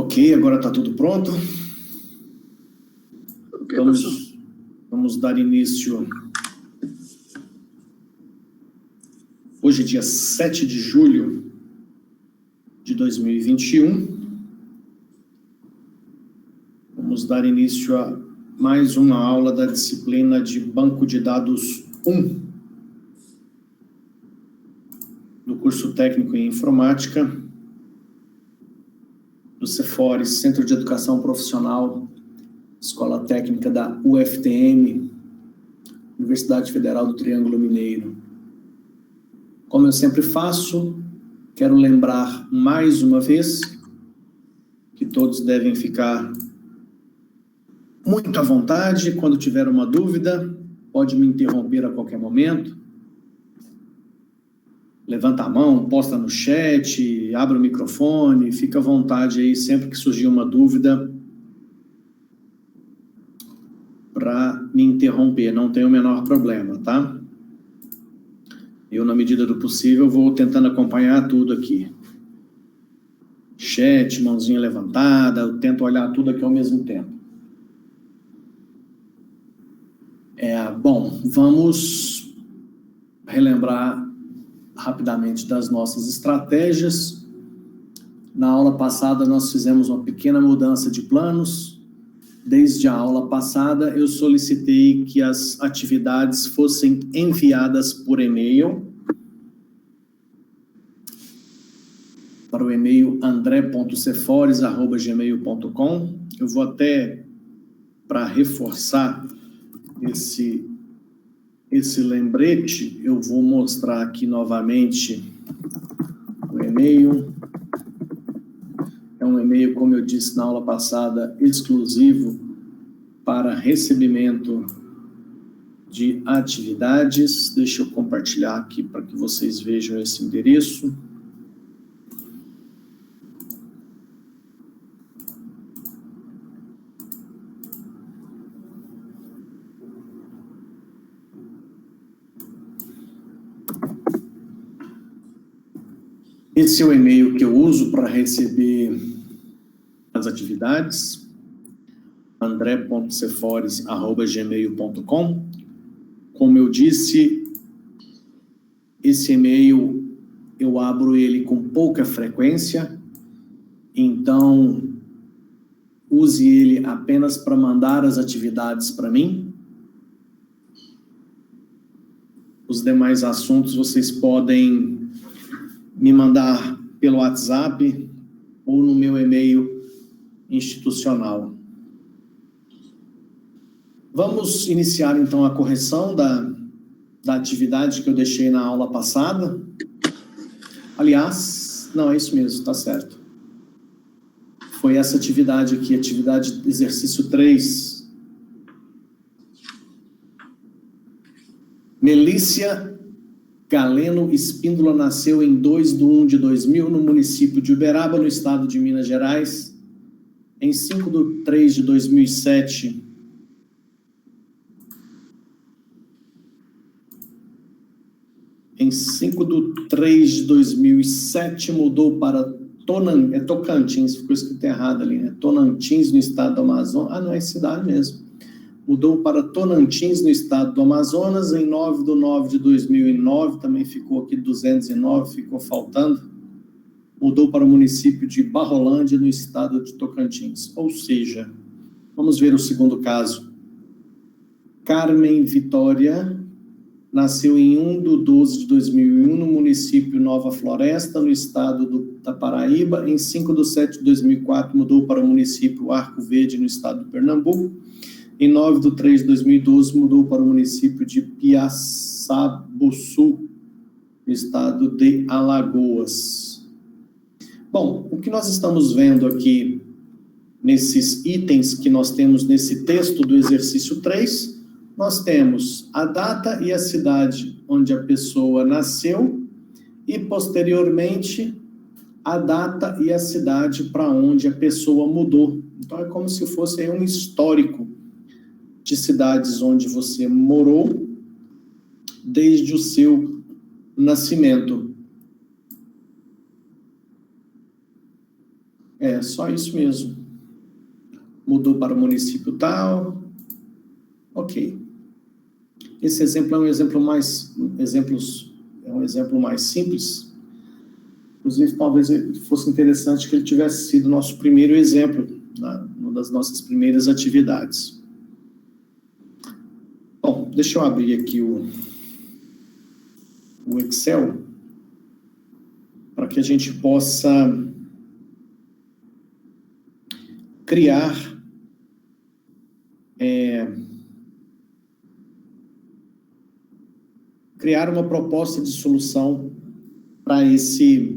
Ok, agora está tudo pronto. Ok, Vamos dar início. Hoje, dia 7 de julho de 2021. Vamos dar início a mais uma aula da disciplina de Banco de Dados 1, do curso técnico em informática, do Cefores, Centro de Educação Profissional, Escola Técnica da UFTM, Universidade Federal do Triângulo Mineiro. Como eu sempre faço, quero lembrar mais uma vez que todos devem ficar muito à vontade. Quando tiver uma dúvida, pode me interromper a qualquer momento. Levanta a mão, posta no chat, abre o microfone, fica à vontade aí sempre que surgir uma dúvida para me interromper, não tem o menor problema, tá? Eu, na medida do possível, vou tentando acompanhar tudo aqui. Chat, mãozinha levantada, eu tento olhar tudo aqui ao mesmo tempo. Bom, vamos relembrar rapidamente das nossas estratégias. Na aula passada, nós fizemos uma pequena mudança de planos. Desde a aula passada, eu solicitei que as atividades fossem enviadas por e-mail para o e-mail andre.cefores@gmail.com. Eu vou até, para reforçar esse lembrete, eu vou mostrar aqui novamente o e-mail. É um e-mail, como eu disse na aula passada, exclusivo para recebimento de atividades. Deixa eu compartilhar aqui para que vocês vejam esse endereço. Esse é o e-mail que eu uso para receber as atividades, andre.cefores@gmail.com. Como eu disse, esse e-mail eu abro ele com pouca frequência, então use ele apenas para mandar as atividades para mim. Os demais assuntos vocês podem me mandar pelo WhatsApp ou no meu e-mail institucional. Vamos iniciar, então, a correção da atividade que eu deixei na aula passada. Aliás, não, é isso mesmo, está certo. Foi essa atividade aqui, atividade exercício 3. Melícia Galeno Espíndola nasceu em 2/1/2000 no município de Uberaba, no estado de Minas Gerais. Em 5/3/2007, mudou para Tocantins, ficou escrito errado ali, né? Tonantins, no estado do Amazonas. Não é cidade mesmo. Mudou para Tonantins, no estado do Amazonas, em 9/9/2009, também ficou aqui 209, ficou faltando. Mudou para o município de Barrolândia, no estado de Tocantins. Ou seja, vamos ver o segundo caso. Carmen Vitória nasceu em 1/12/2001, no município Nova Floresta, no estado da Paraíba. Em 5/7/2004, mudou para o município Arco Verde, no estado de Pernambuco. Em 9/3/2012, mudou para o município de Piaçabuçu, no estado de Alagoas. Bom, o que nós estamos vendo aqui, nesses itens que nós temos nesse texto do exercício 3, nós temos a data e a cidade onde a pessoa nasceu e, posteriormente, a data e a cidade para onde a pessoa mudou. Então, é como se fosse aí um histórico de cidades onde você morou desde o seu nascimento. É só isso mesmo. Mudou para o município tal. Ok. Esse exemplo é um exemplo mais simples. Inclusive, talvez fosse interessante que ele tivesse sido nosso primeiro exemplo, uma das nossas primeiras atividades. Bom, deixa eu abrir aqui o Excel para que a gente possa criar uma proposta de solução para esse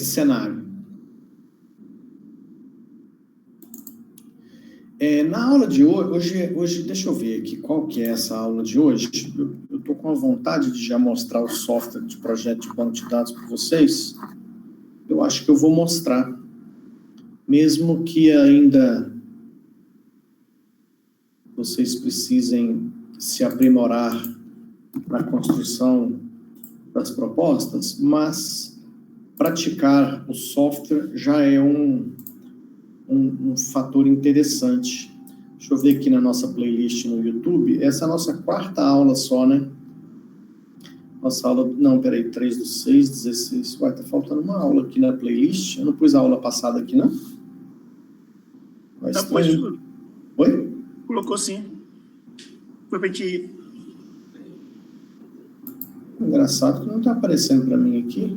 cenário. Na aula de hoje, deixa eu ver aqui qual que é essa aula de hoje. Eu estou com a vontade de já mostrar o software de projeto de banco de dados para vocês. Eu acho que eu vou mostrar, mesmo que ainda vocês precisem se aprimorar na construção das propostas, mas praticar o software já é um fator interessante. Deixa eu ver aqui na nossa playlist no YouTube. Essa é a nossa quarta aula só, né? Nossa aula... Não, peraí, 3/6, 16. Uai, tá faltando uma aula aqui na playlist. Eu não pus a aula passada aqui, não? Tá, pôs. Oi? Colocou sim. Foi pra gente ir. Engraçado que não tá aparecendo para mim aqui.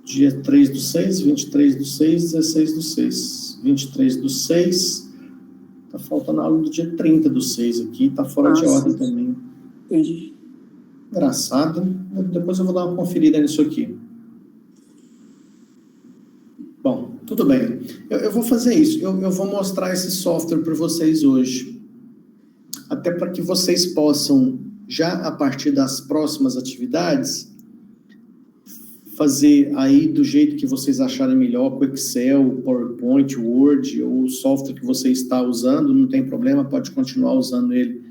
Dia 3/6, 23/6, 16/6. 23/6. Tá faltando a aula do dia 30/6 aqui. Tá fora de ordem também. Entendi. Engraçado. Depois eu vou dar uma conferida nisso aqui. Bom, tudo bem. Eu vou fazer isso. Eu vou mostrar esse software para vocês hoje. Até para que vocês possam, já a partir das próximas atividades, fazer aí do jeito que vocês acharem melhor, com Excel, PowerPoint, Word, ou o software que você está usando, não tem problema, pode continuar usando ele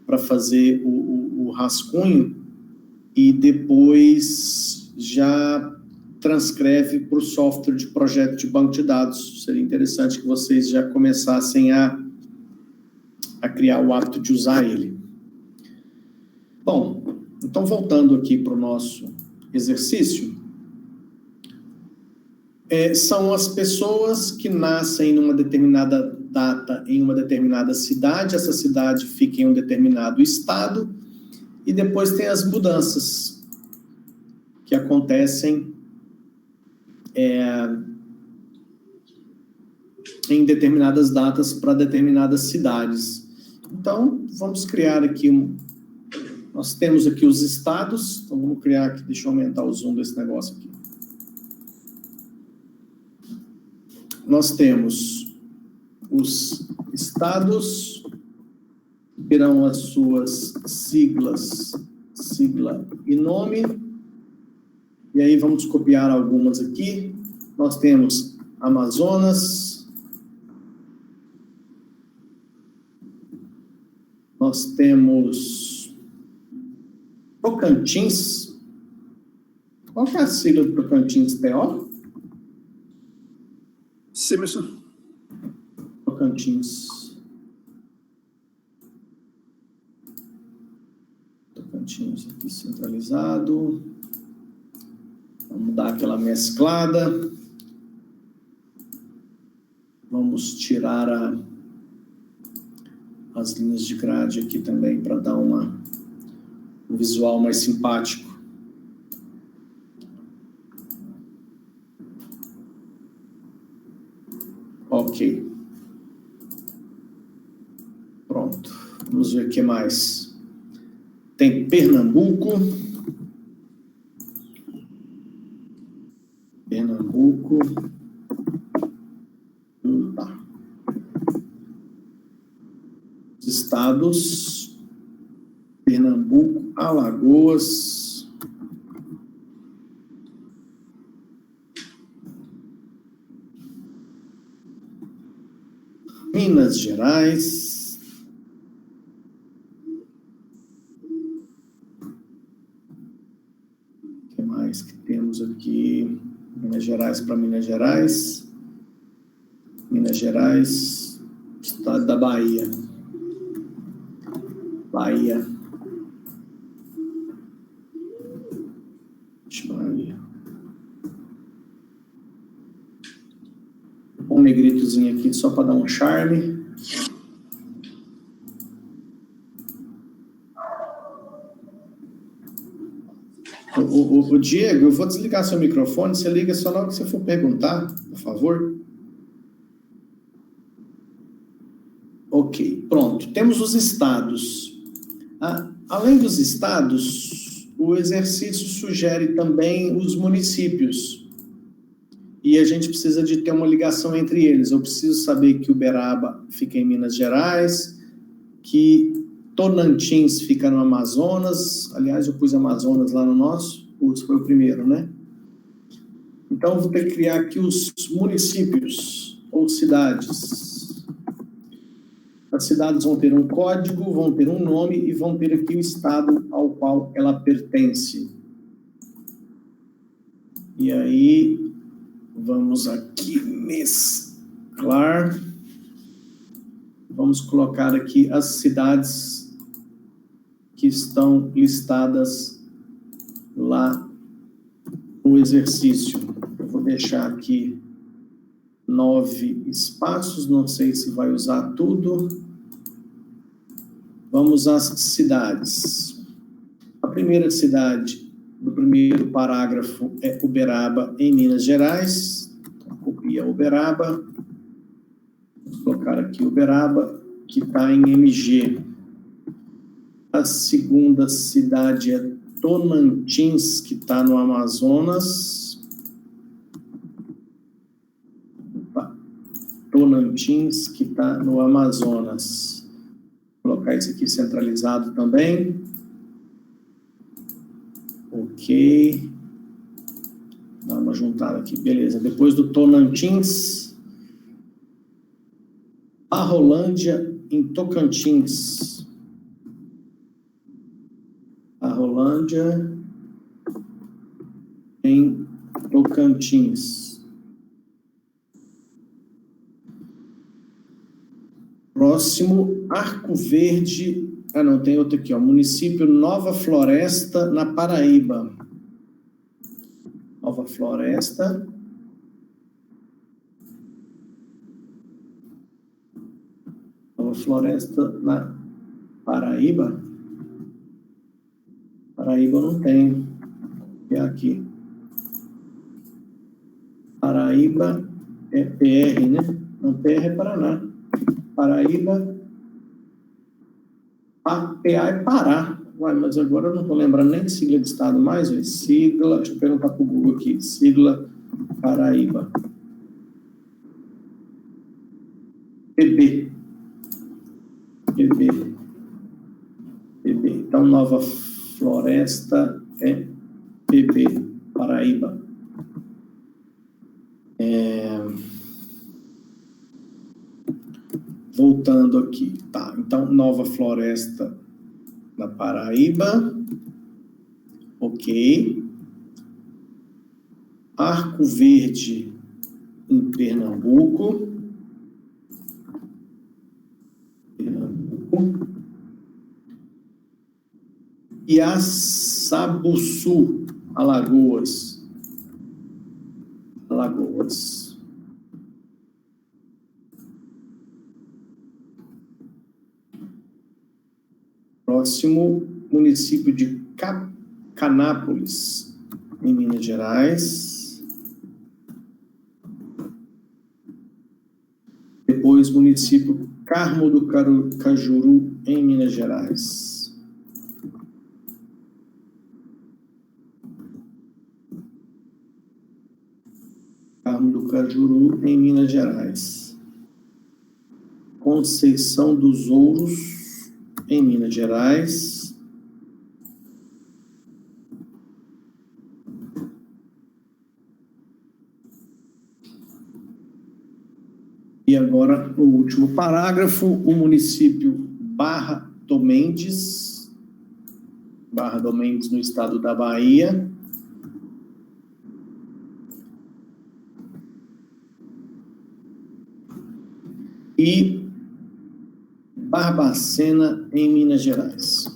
para fazer o rascunho, e depois já transcreve para o software de projeto de banco de dados. Seria interessante que vocês já começassem a criar o hábito de usar ele. Bom, então voltando aqui para o nosso exercício, são as pessoas que nascem numa determinada data em uma determinada cidade, essa cidade fica em um determinado estado, e depois tem as mudanças que acontecem em determinadas datas para determinadas cidades. Então, vamos criar aqui nós temos aqui os estados, então vamos criar aqui, deixa eu aumentar o zoom desse negócio aqui. Nós temos os estados, que terão as suas sigla e nome, e aí vamos copiar algumas aqui. Nós temos Amazonas, nós temos Tocantins. Qual que é a sigla do Tocantins? TO? Semerson. Tocantins. Tocantins aqui centralizado. Vamos dar aquela mesclada. Vamos tirar as linhas de grade aqui também para dar um visual mais simpático. Ok. Pronto. Vamos ver o que mais. Tem Pernambuco. Tá. Estados. Pernambuco, Alagoas. Minas Gerais. O que mais que temos aqui? Minas Gerais para Minas Gerais. Minas Gerais, estado da Bahia. Bahia. Bahia. Vou pôr um negritozinho aqui só para dar um charme. O Diego, eu vou desligar seu microfone, você liga só na hora que você for perguntar, por favor. Ok, pronto. Temos os estados. Além dos estados, o exercício sugere também os municípios. E a gente precisa de ter uma ligação entre eles. Eu preciso saber que Uberaba fica em Minas Gerais, que Tocantins fica no Amazonas. Aliás, eu pus Amazonas lá no nosso. Putz, foi o primeiro, né? Então, eu vou ter que criar aqui os municípios ou cidades. As cidades vão ter um código, vão ter um nome e vão ter aqui o estado ao qual ela pertence. E aí, vamos aqui mesclar. Vamos colocar aqui as cidades que estão listadas lá no exercício. Eu vou deixar aqui 9 espaços, não sei se vai usar tudo. Vamos às cidades. A primeira cidade do primeiro parágrafo é Uberaba, em Minas Gerais. Então, copia Uberaba. Vou colocar aqui Uberaba, que está em MG. A segunda cidade é Tocantins, que está no Amazonas. Tocantins, que está no Amazonas. Vou colocar isso aqui centralizado também. Ok. Dá uma juntada aqui, beleza. Depois do Tocantins, a Rolândia, em Tocantins. A Rolândia em Tocantins. Próximo, Arco Verde. Não, tem outro aqui, ó. Município Nova Floresta, na Paraíba. Nova Floresta. Nova Floresta, na Paraíba. Paraíba não tem. É aqui. Paraíba é PR, né? Não, PR é Paraná. Paraíba. PA é Pará. Ué, mas agora eu não estou lembrando nem de sigla de estado mais. Ué. Sigla, deixa eu perguntar para o Google aqui. Sigla Paraíba. PB. PB. PB. Então, Nova Floresta é PB, Paraíba. Voltando aqui, tá? Então, Nova Floresta na Paraíba. Ok. Arco Verde em Pernambuco. Iaçabuçu, Alagoas. Alagoas. Próximo, município de Canápolis, em Minas Gerais. Depois, município Carmo do Cajuru, em Minas Gerais. Carmo do Cajuru, em Minas Gerais. Conceição dos Ouros, em Minas Gerais. E agora, no último parágrafo, o município Barra do Mendes no estado da Bahia. e Barbacena, em Minas Gerais.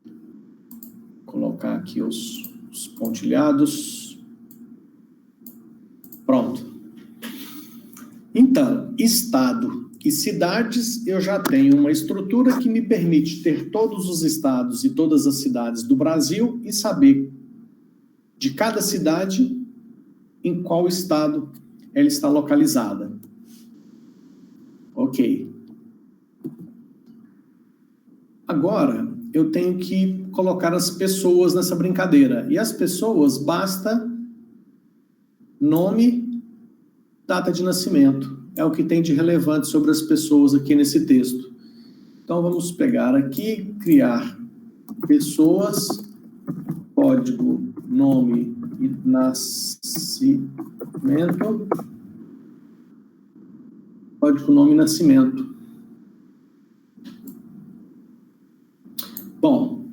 Vou colocar aqui os pontilhados. Pronto. Então, estado e cidades, eu já tenho uma estrutura que me permite ter todos os estados e todas as cidades do Brasil e saber de cada cidade em qual estado ela está localizada. Ok. Agora, eu tenho que colocar as pessoas nessa brincadeira. E as pessoas, basta nome, data de nascimento. É o que tem de relevante sobre as pessoas aqui nesse texto. Então, vamos pegar aqui, criar pessoas, código, nome e nascimento. Código, nome e nascimento. Bom,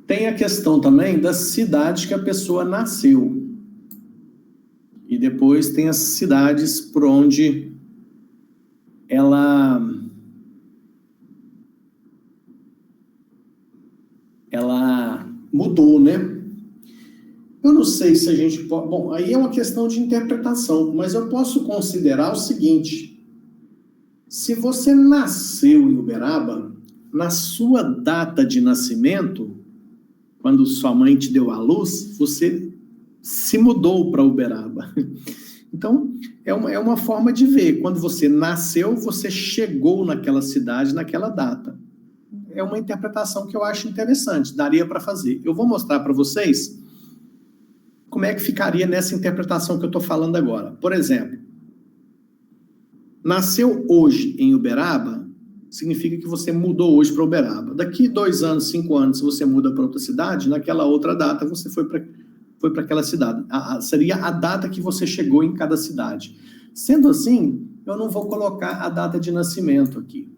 tem a questão também da cidade que a pessoa nasceu. E depois tem as cidades por onde ela mudou, né? Eu não sei se a gente pode... Bom, aí é uma questão de interpretação, mas eu posso considerar o seguinte: se você nasceu em Uberaba, na sua data de nascimento, quando sua mãe te deu à luz, você se mudou para Uberaba. Então, é uma forma de ver. Quando você nasceu, você chegou naquela cidade, naquela data. É uma interpretação que eu acho interessante, daria para fazer. Eu vou mostrar para vocês como é que ficaria nessa interpretação que eu estou falando agora. Por exemplo, nasceu hoje em Uberaba, significa que você mudou hoje para Uberaba. Daqui 2 anos, 5 anos, se você muda para outra cidade, naquela outra data você foi para aquela cidade. Seria a data que você chegou em cada cidade. Sendo assim, eu não vou colocar a data de nascimento aqui.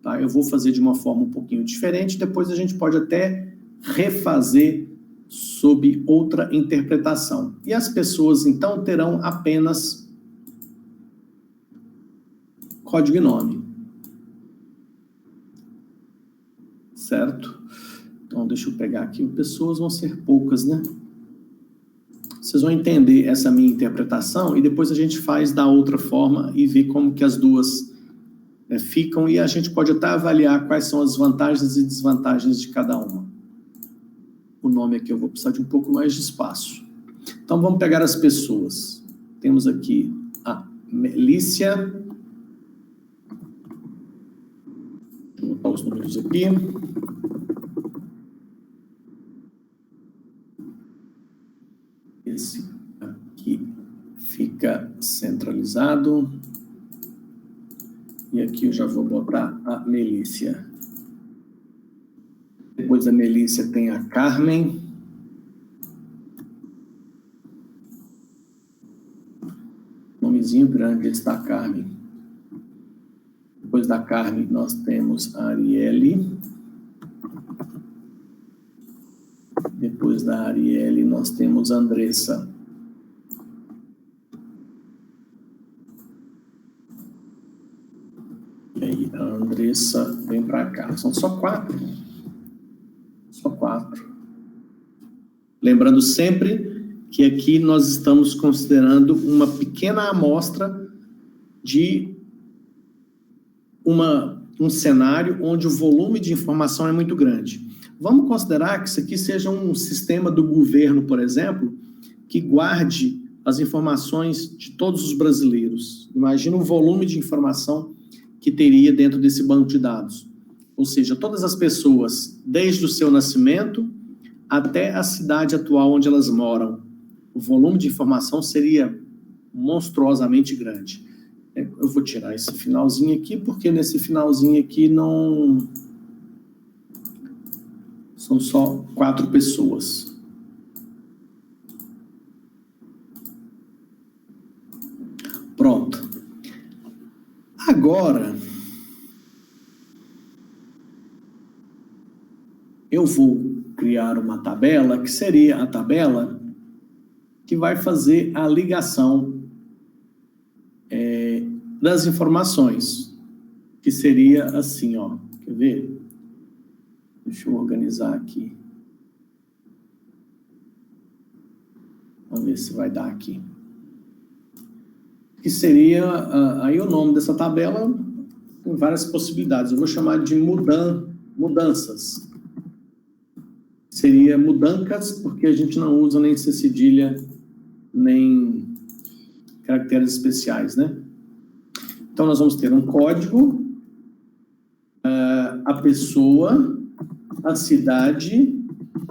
Tá? Eu vou fazer de uma forma um pouquinho diferente, depois a gente pode até refazer sob outra interpretação. E as pessoas, então, terão apenas código e nome. Certo? Então, deixa eu pegar aqui. Pessoas vão ser poucas, né? Vocês vão entender essa minha interpretação e depois a gente faz da outra forma e vê como que as duas ficam, e a gente pode até avaliar quais são as vantagens e desvantagens de cada uma. O nome aqui eu vou precisar de um pouco mais de espaço. Então, vamos pegar as pessoas. Temos aqui a Melícia. Vou botar os números aqui. Esse aqui fica centralizado. E aqui eu já vou botar a Melícia. Depois da Melícia tem a Carmen. Nomezinho grande, está a Carmen. Depois da Carmen nós temos a Arielle. Depois da Arielle nós temos a Andressa. E aí a Andressa vem para cá. São só 4. Só 4. Lembrando sempre que aqui nós estamos considerando uma pequena amostra de um cenário onde o volume de informação é muito grande. Vamos considerar que isso aqui seja um sistema do governo, por exemplo, que guarde as informações de todos os brasileiros. Imagina o volume de informação que teria dentro desse banco de dados. Ou seja, todas as pessoas, desde o seu nascimento até a cidade atual onde elas moram. O volume de informação seria monstruosamente grande. Eu vou tirar esse finalzinho aqui, porque nesse finalzinho aqui não... São só 4 pessoas. agora, eu vou criar uma tabela, que seria a tabela que vai fazer a ligação das informações, que seria assim, ó, quer ver? Deixa eu organizar aqui. Vamos ver se vai dar aqui. Que seria, aí o nome dessa tabela tem várias possibilidades. Eu vou chamar de mudanças. Seria mudancas, porque a gente não usa nem C cedilha, nem caracteres especiais, né? Então, nós vamos ter um código, a pessoa, a cidade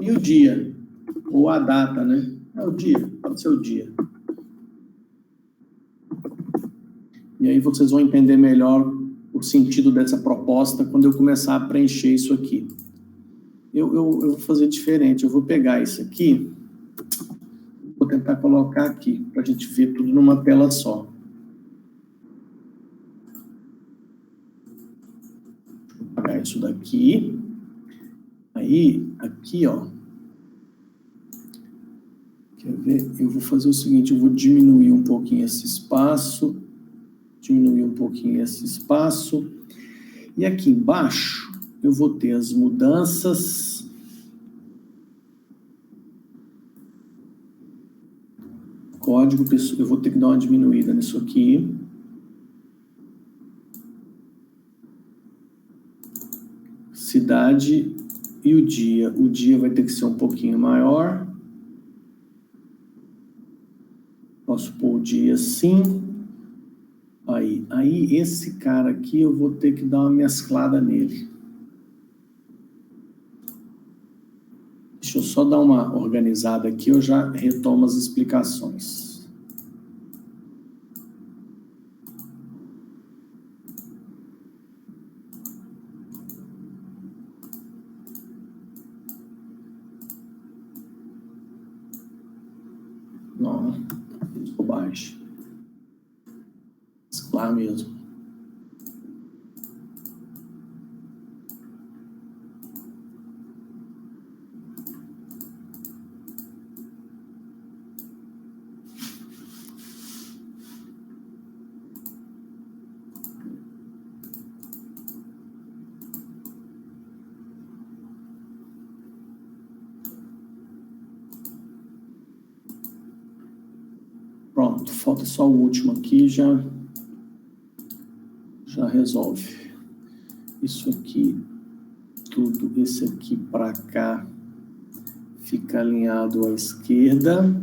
e o dia, ou a data, né? É o dia, pode ser o dia. E aí vocês vão entender melhor o sentido dessa proposta quando eu começar a preencher isso aqui. Eu vou fazer diferente, eu vou pegar isso aqui, vou tentar colocar aqui, para a gente ver tudo numa tela só. Vou apagar isso daqui. Aí, aqui, ó. Quer ver? Eu vou fazer o seguinte, eu vou diminuir um pouquinho esse espaço. E aqui embaixo, eu vou ter as mudanças. Código, eu vou ter que dar uma diminuída nisso aqui. Cidade e o dia. O dia vai ter que ser um pouquinho maior. Posso pôr o dia assim. Aí esse cara aqui eu vou ter que dar uma mesclada nele. Deixa eu só dar uma organizada aqui, eu já retomo as explicações. Não, bobagem. Mesclar mesmo. Pronto, falta só o último aqui, já resolve. Isso aqui, tudo, esse aqui para cá, fica alinhado à esquerda.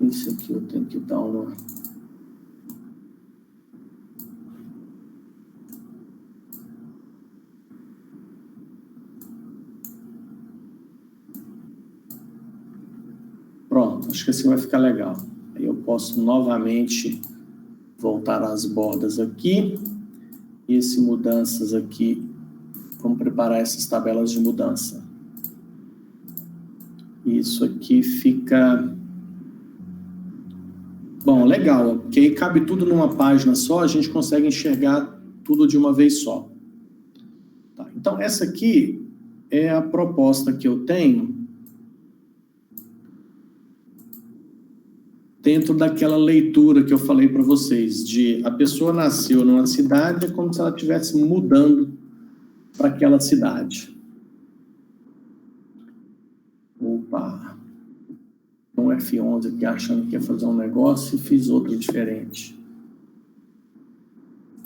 Esse aqui eu tenho que dar uma... Pronto, acho que assim vai ficar legal. Aí eu posso novamente voltar às bordas aqui. E esse mudanças aqui, vamos preparar essas tabelas de mudança. Isso aqui fica... Bom, legal, porque aí cabe tudo numa página só, a gente consegue enxergar tudo de uma vez só. Tá, então, essa aqui é a proposta que eu tenho dentro daquela leitura que eu falei para vocês, de a pessoa nasceu numa cidade, é como se ela estivesse mudando para aquela cidade. Opa! Um F11 aqui achando que ia fazer um negócio e fiz outro diferente.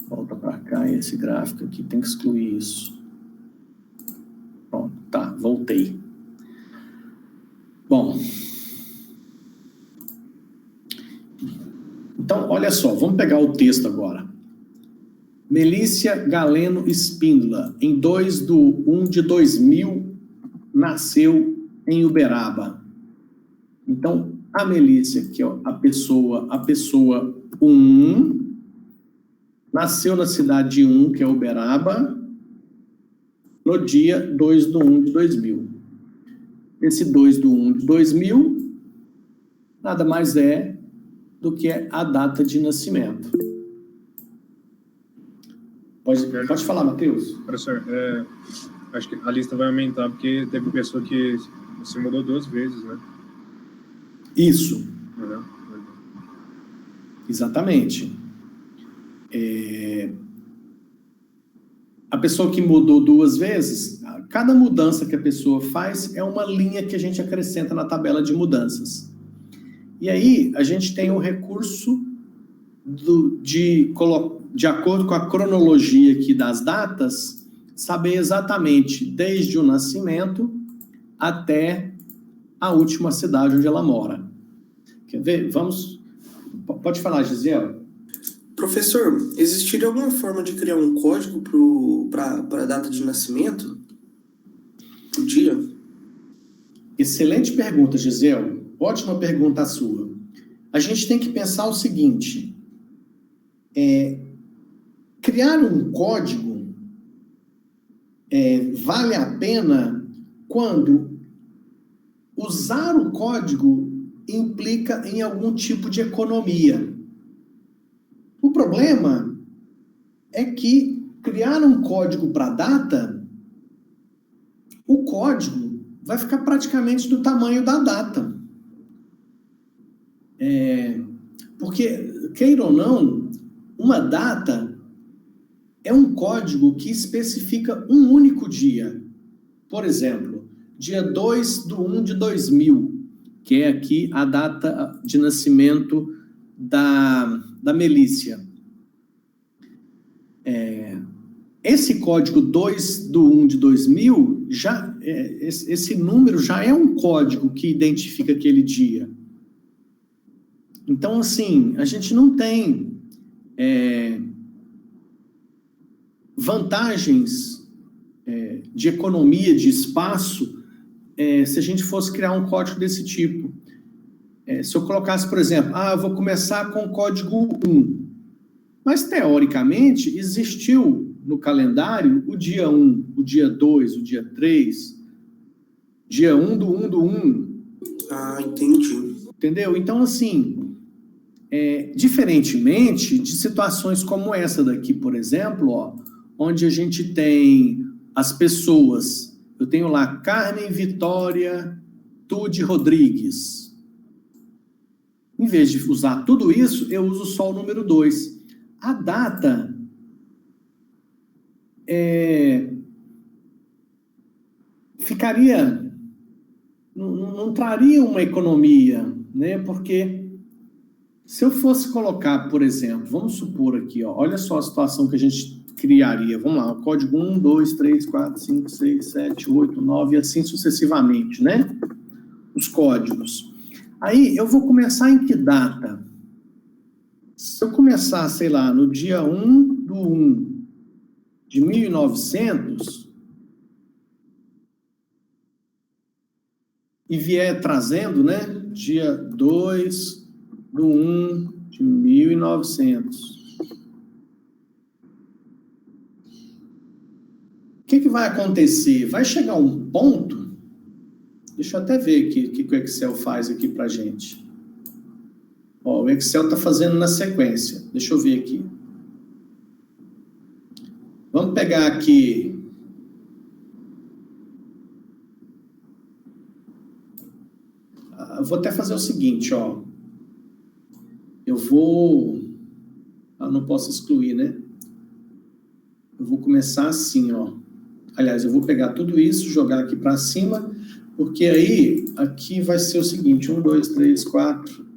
Volta para cá e esse gráfico aqui tem que excluir isso. Pronto, tá, voltei. Bom... Então, olha só, vamos pegar o texto agora. Melícia Galeno Espíndola, em 2/1/2000, nasceu em Uberaba. Então, a Melícia, que é a pessoa 1, nasceu na cidade 1, que é Uberaba, no dia 2/1/2000. Esse 2/1/2000 nada mais é do que a data de nascimento. Pode falar, Matheus. Professor, acho que a lista vai aumentar porque teve pessoa que se mudou 2 vezes, né? Isso. Exatamente. A pessoa que mudou 2 vezes, cada mudança que a pessoa faz é uma linha que a gente acrescenta na tabela de mudanças. E aí, a gente tem o recurso de acordo com a cronologia aqui das datas, saber exatamente desde o nascimento até a última cidade onde ela mora. Quer ver? Pode falar, Gisele. Professor, existiria alguma forma de criar um código para a data de nascimento? O dia? Excelente pergunta, Gisele. Ótima pergunta a sua. A gente tem que pensar o seguinte: criar um código vale a pena quando usar o código implica em algum tipo de economia. O problema é que criar um código para data, o código vai ficar praticamente do tamanho da data. Porque, queira ou não, uma data é um código que especifica um único dia. Por exemplo, dia 2/1/2000, que é aqui a data de nascimento da Melícia. Esse código 2/1/2000, esse número já é um código que identifica aquele dia. Então, assim, a gente não tem vantagens de economia de espaço se a gente fosse criar um código desse tipo. Se eu colocasse, por exemplo, eu vou começar com o código 1. Mas, teoricamente, existiu no calendário o dia 1, o dia 2, o dia 3, dia 1/1/1. Entendi. Entendeu? Então, assim, diferentemente de situações como essa daqui, por exemplo, onde a gente tem as pessoas, eu tenho lá Carmen Vitória Tude Rodrigues. Em vez de usar tudo isso, eu uso só o número 2. A data ficaria, não traria uma economia, né? Porque se eu fosse colocar, por exemplo, vamos supor aqui, olha só a situação que a gente criaria. Vamos lá, o código 1, 2, 3, 4, 5, 6, 7, 8, 9 e assim sucessivamente, né? Os códigos. Aí, eu vou começar em que data? Se eu começar, sei lá, no dia 1/1/1900 e vier trazendo, né? Dia 2/1/1900. O que vai acontecer? Vai chegar um ponto, deixa eu até ver aqui o que o Excel faz aqui pra gente. O Excel está fazendo na sequência. Deixa eu ver aqui. Vamos pegar aqui. Eu vou até fazer o seguinte, Eu vou... não posso excluir, né? Eu vou começar assim, Aliás, eu vou pegar tudo isso, jogar aqui para cima, porque aí, aqui vai ser o seguinte, 1, 2, 3, 4...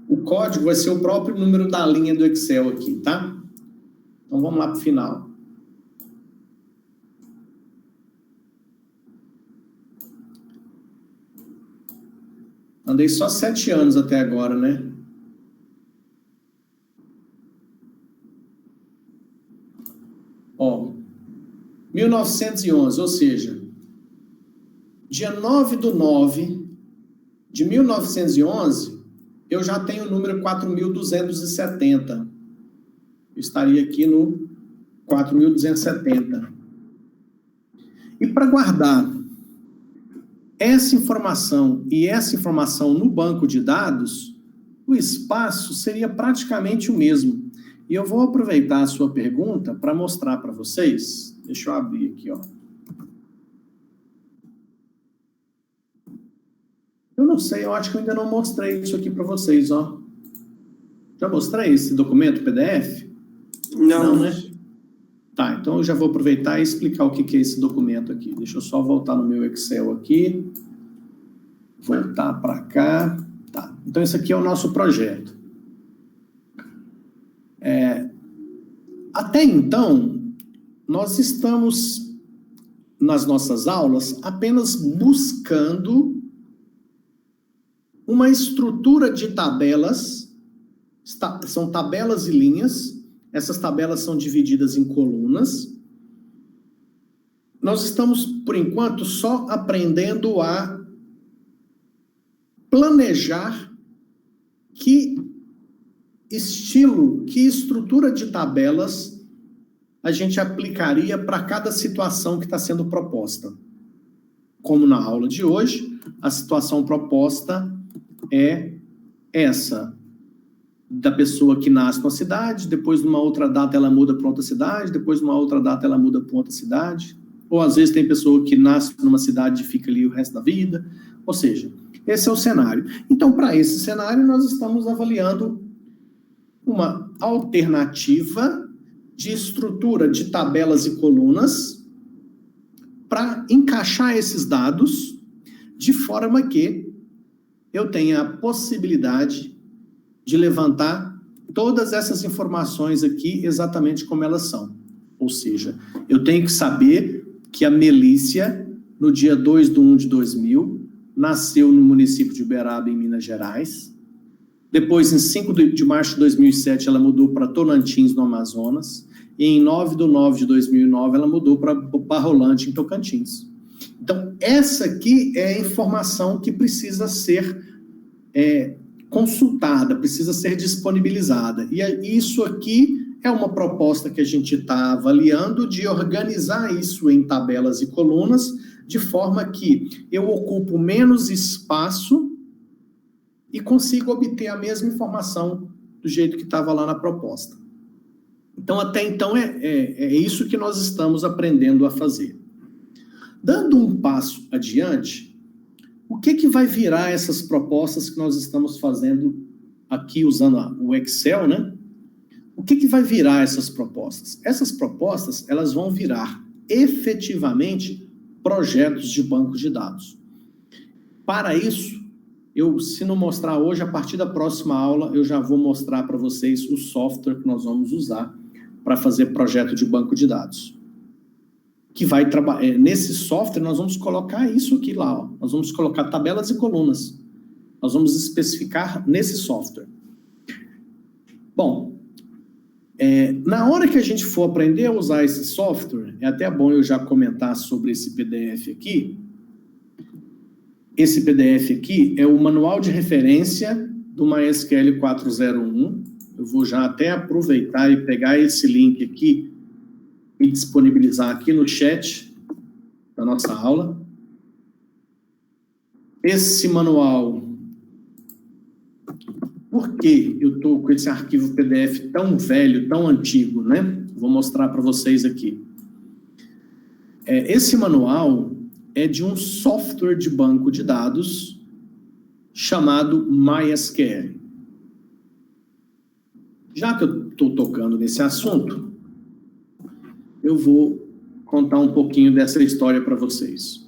O código vai ser o próprio número da linha do Excel aqui, tá? Então, vamos lá para o final. Andei só 7 anos até agora, né? Ó, 1911, ou seja, dia 9/9/1911, eu já tenho o número 4.270. Eu estaria aqui no 4.270. E para guardar essa informação e essa informação no banco de dados, o espaço seria praticamente o mesmo. E eu vou aproveitar a sua pergunta para mostrar para vocês. Deixa eu abrir aqui, ó. Eu não sei, eu acho que eu ainda não mostrei isso aqui para vocês, ó. Já mostrei esse documento PDF? Não, né? Tá, então eu já vou aproveitar e explicar o que é esse documento aqui. Deixa eu só voltar no meu Excel aqui. Voltar para cá. Tá, então esse aqui é o nosso projeto. Até então, nós estamos, nas nossas aulas, apenas buscando uma estrutura de tabelas, são tabelas e linhas, essas tabelas são divididas em colunas. Nós estamos, por enquanto, só aprendendo a planejar que estilo, que estrutura de tabelas a gente aplicaria para cada situação que está sendo proposta. Como na aula de hoje, a situação proposta é essa, da pessoa que nasce numa cidade, depois numa outra data ela muda para outra cidade, depois numa outra data ela muda para outra cidade, ou às vezes tem pessoa que nasce numa cidade e fica ali o resto da vida, ou seja, esse é o cenário. Então, para esse cenário, nós estamos avaliando uma alternativa de estrutura de tabelas e colunas para encaixar esses dados de forma que eu tenha a possibilidade de levantar todas essas informações aqui exatamente como elas são. Ou seja, eu tenho que saber que a Melícia, no dia 2/1/2000, nasceu no município de Uberaba, em Minas Gerais. Depois, em 5 de março de 2007, ela mudou para Tonantins, no Amazonas. E em 9/9/2009, ela mudou para Barrolante, em Tocantins. Então, essa aqui é a informação que precisa ser consultada, precisa ser disponibilizada. E isso aqui é uma proposta que a gente está avaliando de organizar isso em tabelas e colunas, de forma que eu ocupo menos espaço e consigo obter a mesma informação do jeito que estava lá na proposta. Então, até então, é isso que nós estamos aprendendo a fazer. Dando um passo adiante, o que vai virar essas propostas que nós estamos fazendo aqui usando o Excel, né? O que vai virar essas propostas? Essas propostas, elas vão virar efetivamente projetos de banco de dados. Para isso, se não mostrar hoje, a partir da próxima aula, eu já vou mostrar para vocês o software que nós vamos usar para fazer projeto de banco de dados. Que vai trabalhar nesse software, nós vamos colocar isso aqui lá, ó. Nós vamos colocar tabelas e colunas. Nós vamos especificar nesse software. Bom, na hora que a gente for aprender a usar esse software, é até bom eu já comentar sobre esse PDF aqui. Esse PDF aqui é o manual de referência do MySQL 401. Eu vou já até aproveitar e pegar esse link aqui e disponibilizar aqui no chat da nossa aula. Esse manual, por que eu estou com esse arquivo PDF tão velho, tão antigo, né? Vou mostrar para vocês aqui. Esse manual é de um software de banco de dados chamado MySQL. Já que eu estou tocando nesse assunto, eu vou contar um pouquinho dessa história para vocês.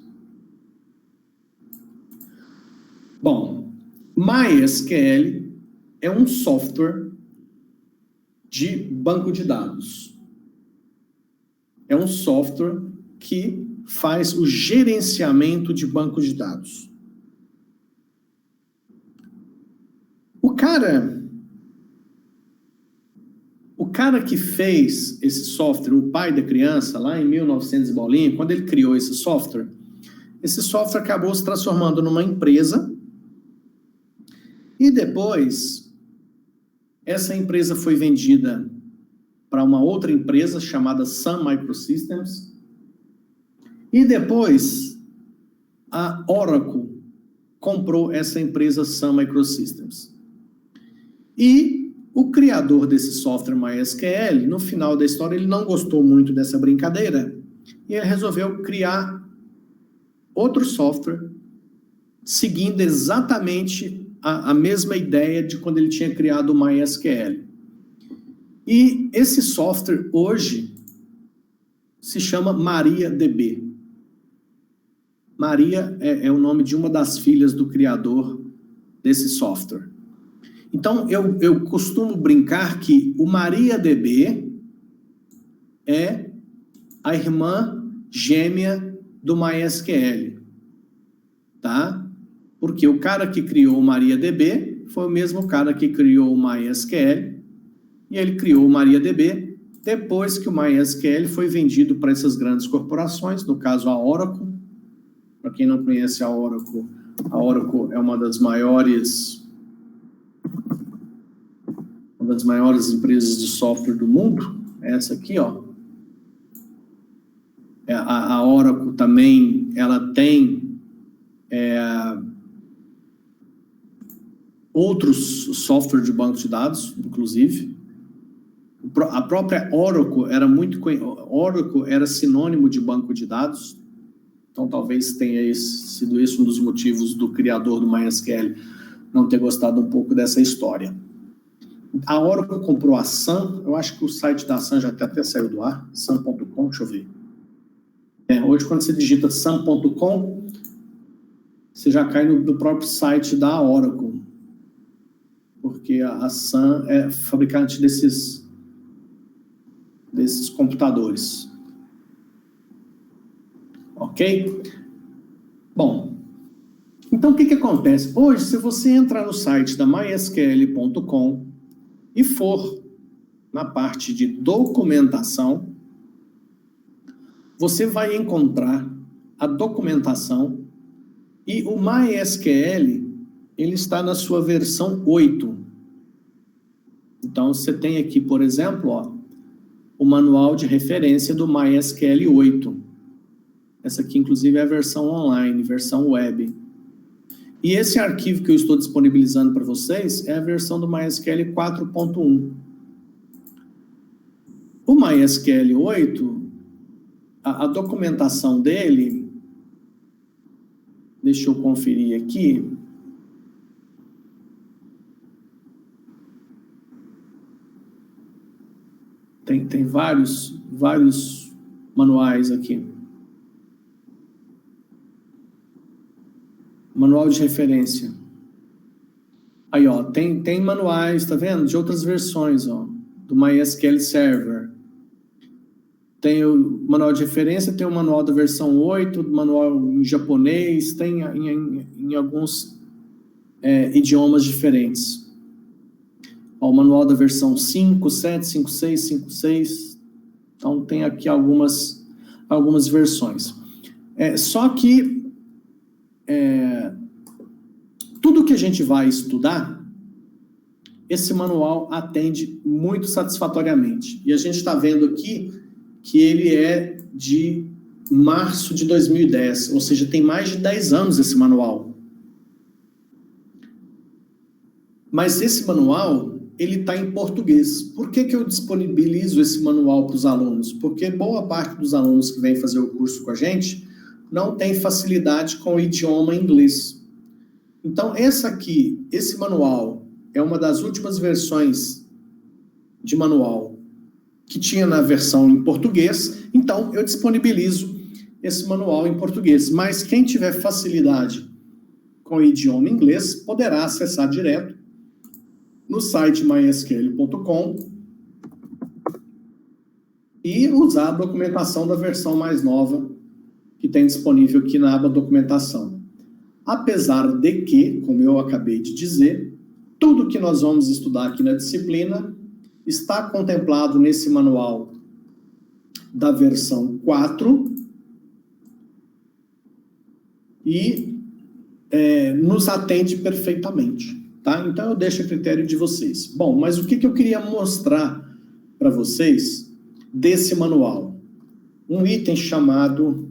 Bom, MySQL é um software de banco de dados. É um software que faz o gerenciamento de banco de dados. O cara que fez esse software, o pai da criança, lá em 1900 e bolinha, quando ele criou esse software acabou se transformando numa empresa e depois essa empresa foi vendida para uma outra empresa chamada Sun Microsystems e depois a Oracle comprou essa empresa Sun Microsystems. E O criador desse software MySQL, no final da história, ele não gostou muito dessa brincadeira e ele resolveu criar outro software seguindo exatamente a mesma ideia de quando ele tinha criado o MySQL. E esse software hoje se chama MariaDB. Maria é o nome de uma das filhas do criador desse software. Então, eu costumo brincar que o MariaDB é a irmã gêmea do MySQL, tá? Porque o cara que criou o MariaDB foi o mesmo cara que criou o MySQL, e ele criou o MariaDB depois que o MySQL foi vendido para essas grandes corporações, no caso a Oracle. Para quem não conhece a Oracle é uma das maiores empresas de software do mundo. É essa aqui, ó. A Oracle também, ela tem outros software de banco de dados, inclusive. A própria Oracle era sinônimo de banco de dados. Então, talvez tenha sido esse um dos motivos do criador do MySQL não ter gostado um pouco dessa história. A Oracle comprou a Sun, eu acho que o site da Sun já até saiu do ar, sun.com, deixa eu ver. Hoje, quando você digita sun.com, você já cai no próprio site da Oracle, porque a Sun é fabricante desses computadores. Ok? Bom, então o que acontece? Hoje, se você entrar no site da mysql.com e for na parte de documentação, você vai encontrar a documentação e o MySQL, ele está na sua versão 8. Então, você tem aqui, por exemplo, ó, o manual de referência do MySQL 8. Essa aqui, inclusive, é a versão online, versão web. E esse arquivo que eu estou disponibilizando para vocês é a versão do MySQL 4.1. O MySQL 8, a documentação dele, deixa eu conferir aqui. Tem vários manuais aqui. Manual de referência. Aí, ó, tem manuais, tá vendo? De outras versões, ó. Do MySQL Server. Tem o manual de referência, tem o manual da versão 8, manual em japonês, tem em alguns idiomas diferentes. Ó, o manual da versão 5, 7, 5, 6, 5, 6. Então, tem aqui algumas versões. Só que tudo que a gente vai estudar, esse manual atende muito satisfatoriamente. E a gente está vendo aqui que ele é de março de 2010, ou seja, tem mais de 10 anos esse manual. Mas esse manual, ele está em português. Por que eu disponibilizo esse manual para os alunos? Porque boa parte dos alunos que vêm fazer o curso com a gente não tem facilidade com o idioma inglês. Então, esse manual é uma das últimas versões de manual que tinha na versão em português, então eu disponibilizo esse manual em português. Mas quem tiver facilidade com o idioma inglês poderá acessar direto no site mysql.com e usar a documentação da versão mais nova que tem disponível aqui na aba documentação. Apesar de que, como eu acabei de dizer, tudo que nós vamos estudar aqui na disciplina está contemplado nesse manual da versão 4 e nos atende perfeitamente, tá? Então eu deixo a critério de vocês. Bom, mas o que eu queria mostrar para vocês desse manual? Um item chamado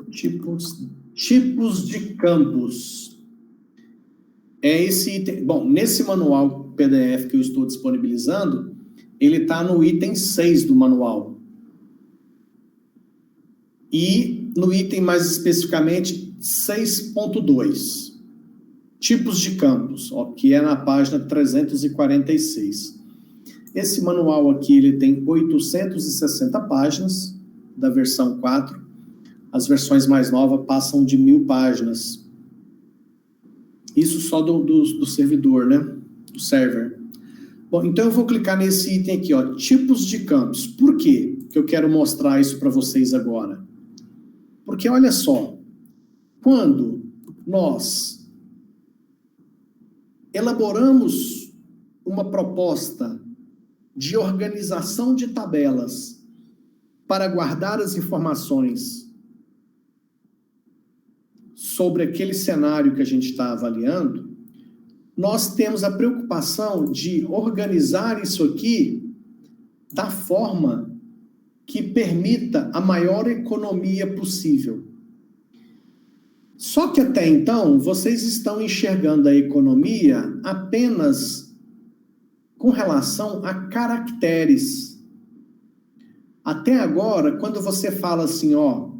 tipos de campos. É esse item. Bom, nesse manual PDF que eu estou disponibilizando, ele está no item 6 do manual. E no item mais especificamente 6.2, tipos de campos, ó, que é na página 346. Esse manual aqui ele tem 860 páginas, da versão 4. As versões mais novas passam de 1000 páginas. Isso só do servidor, né? Do server. Bom, então eu vou clicar nesse item aqui, ó, tipos de campos. Por quê que eu quero mostrar isso para vocês agora? Porque olha só, quando nós elaboramos uma proposta de organização de tabelas para guardar as informações sobre aquele cenário que a gente está avaliando, nós temos a preocupação de organizar isso aqui da forma que permita a maior economia possível. Só que até então, vocês estão enxergando a economia apenas com relação a caracteres. Até agora, quando você fala assim, ó,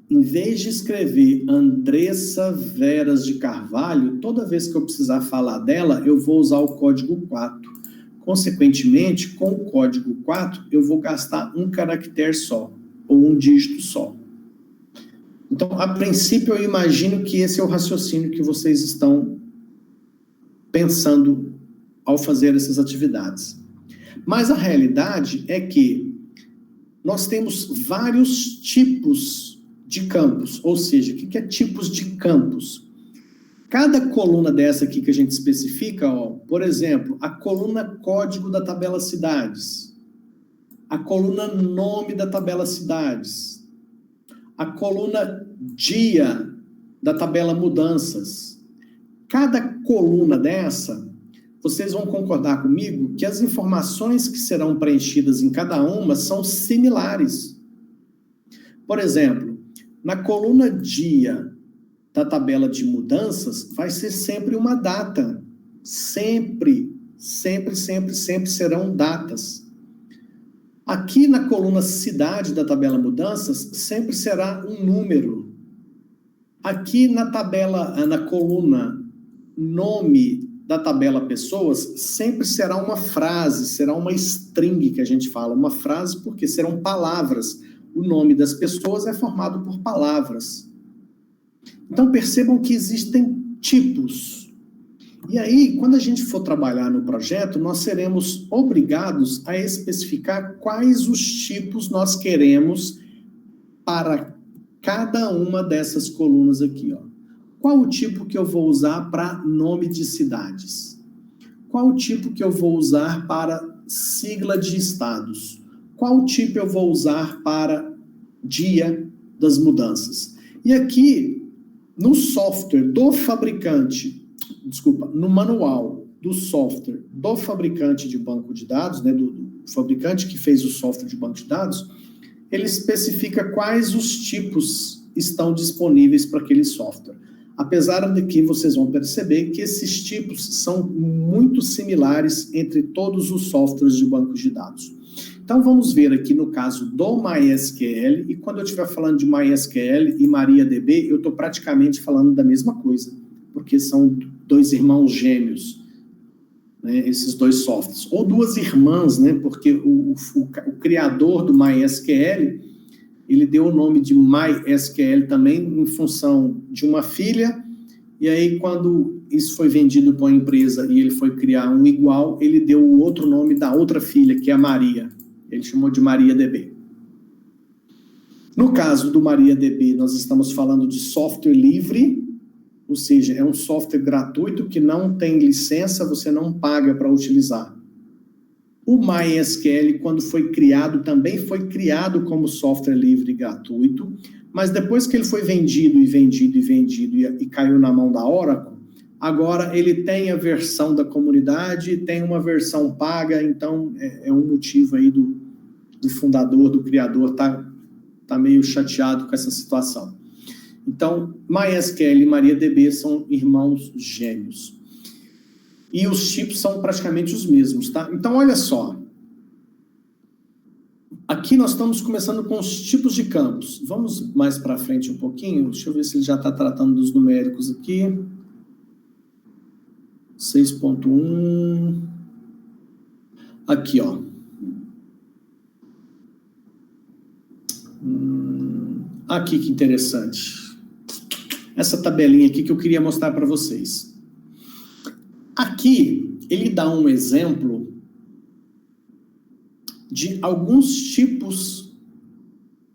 em vez de escrever Andressa Veras de Carvalho, toda vez que eu precisar falar dela, eu vou usar o código 4. Consequentemente, com o código 4, eu vou gastar um caractere só, ou um dígito só. Então, a princípio, eu imagino que esse é o raciocínio que vocês estão pensando ao fazer essas atividades. Mas a realidade é que nós temos vários tipos de campos, ou seja, o que é tipos de campos? Cada coluna dessa aqui que a gente especifica, ó, por exemplo, a coluna código da tabela cidades, a coluna nome da tabela cidades, a coluna dia da tabela mudanças. Cada coluna dessa, vocês vão concordar comigo que as informações que serão preenchidas em cada uma são similares. Por exemplo, na coluna dia da tabela de mudanças, vai ser sempre uma data. Sempre serão datas. Aqui na coluna cidade da tabela mudanças, sempre será um número. Aqui na coluna nome da tabela pessoas, sempre será uma frase, será uma string que a gente fala. Uma frase porque serão palavras. O nome das pessoas é formado por palavras. Então, percebam que existem tipos. E aí, quando a gente for trabalhar no projeto, nós seremos obrigados a especificar quais os tipos nós queremos para cada uma dessas colunas aqui, ó. Qual o tipo que eu vou usar para nome de cidades? Qual o tipo que eu vou usar para sigla de estados? Qual o tipo eu vou usar para dia das mudanças? E aqui, no software do fabricante, no manual do software do fabricante de banco de dados, né, do fabricante que fez o software de banco de dados, ele especifica quais os tipos estão disponíveis para aquele software. Apesar de que vocês vão perceber que esses tipos são muito similares entre todos os softwares de bancos de dados. Então, vamos ver aqui no caso do MySQL, e quando eu estiver falando de MySQL e MariaDB, eu estou praticamente falando da mesma coisa, porque são dois irmãos gêmeos, né, esses dois softwares. Ou duas irmãs, né, porque o criador do MySQL, ele deu o nome de MySQL também em função de uma filha, e aí quando isso foi vendido para uma empresa e ele foi criar um igual, ele deu o outro nome da outra filha, que é a Maria. Ele chamou de MariaDB. No caso do MariaDB, nós estamos falando de software livre, ou seja, é um software gratuito que não tem licença, você não paga para utilizar. O MySQL, quando foi criado, também foi criado como software livre e gratuito, mas depois que ele foi vendido e caiu na mão da Oracle, agora ele tem a versão da comunidade, tem uma versão paga, então é um motivo aí do fundador, do criador, tá meio chateado com essa situação. Então, MySQL e MariaDB são irmãos gêmeos. e os tipos são praticamente os mesmos, tá? Então, olha só. Aqui nós estamos começando com os tipos de campos. Vamos mais para frente um pouquinho. Deixa eu ver se ele já está tratando dos numéricos aqui. 6.1. Aqui, ó. Aqui que interessante. Essa tabelinha aqui que eu queria mostrar para vocês. Aqui, ele dá um exemplo de alguns tipos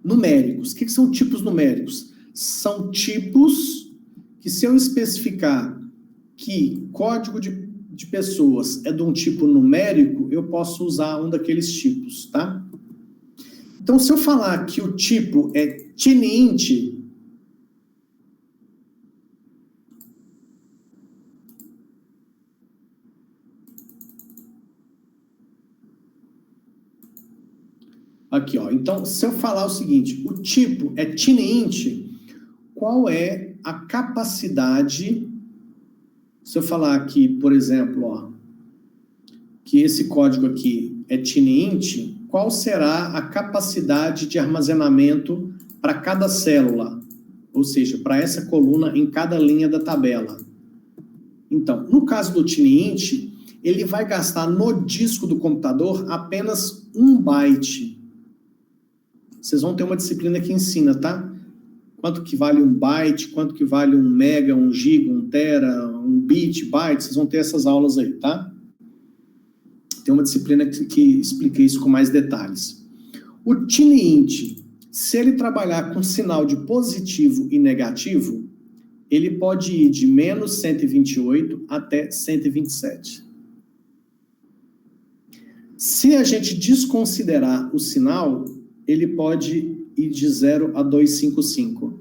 numéricos. O que são tipos numéricos? São tipos que, se eu especificar que código de pessoas é de um tipo numérico, eu posso usar um daqueles tipos, tá? Então, se eu falar que o tipo é TININT, aqui, ó. Então, se eu falar o seguinte, o tipo é TININT, qual é a capacidade? Se eu falar aqui, por exemplo, ó, que esse código aqui é TININT, qual será a capacidade de armazenamento para cada célula? Ou seja, para essa coluna em cada linha da tabela. Então, no caso do TININT, ele vai gastar no disco do computador apenas 1 byte. Vocês vão ter uma disciplina que ensina, tá? Quanto que vale 1 byte, quanto que vale 1 mega, 1 giga, 1 tera, 1 bit, byte, vocês vão ter essas aulas aí, tá? Tem uma disciplina que explica isso com mais detalhes. O TININT, se ele trabalhar com sinal de positivo e negativo, ele pode ir de menos 128 até 127. Se a gente desconsiderar o sinal, ele pode ir de 0 a 255.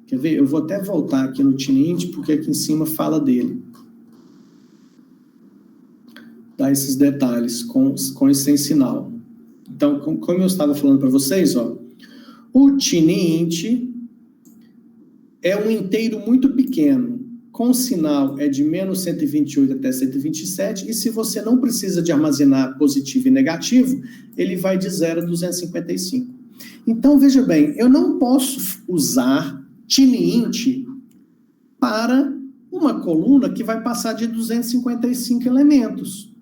Quer ver? Eu vou até voltar aqui no TININT, porque aqui em cima fala dele. Dá esses detalhes com e sem sinal. Então, como eu estava falando para vocês, ó, o TININT é um inteiro muito pequeno. Com sinal é de menos 128 até 127, e se você não precisa de armazenar positivo e negativo, ele vai de 0 a 255. Então, veja bem, eu não posso usar TININT para uma coluna que vai passar de 255 elementos.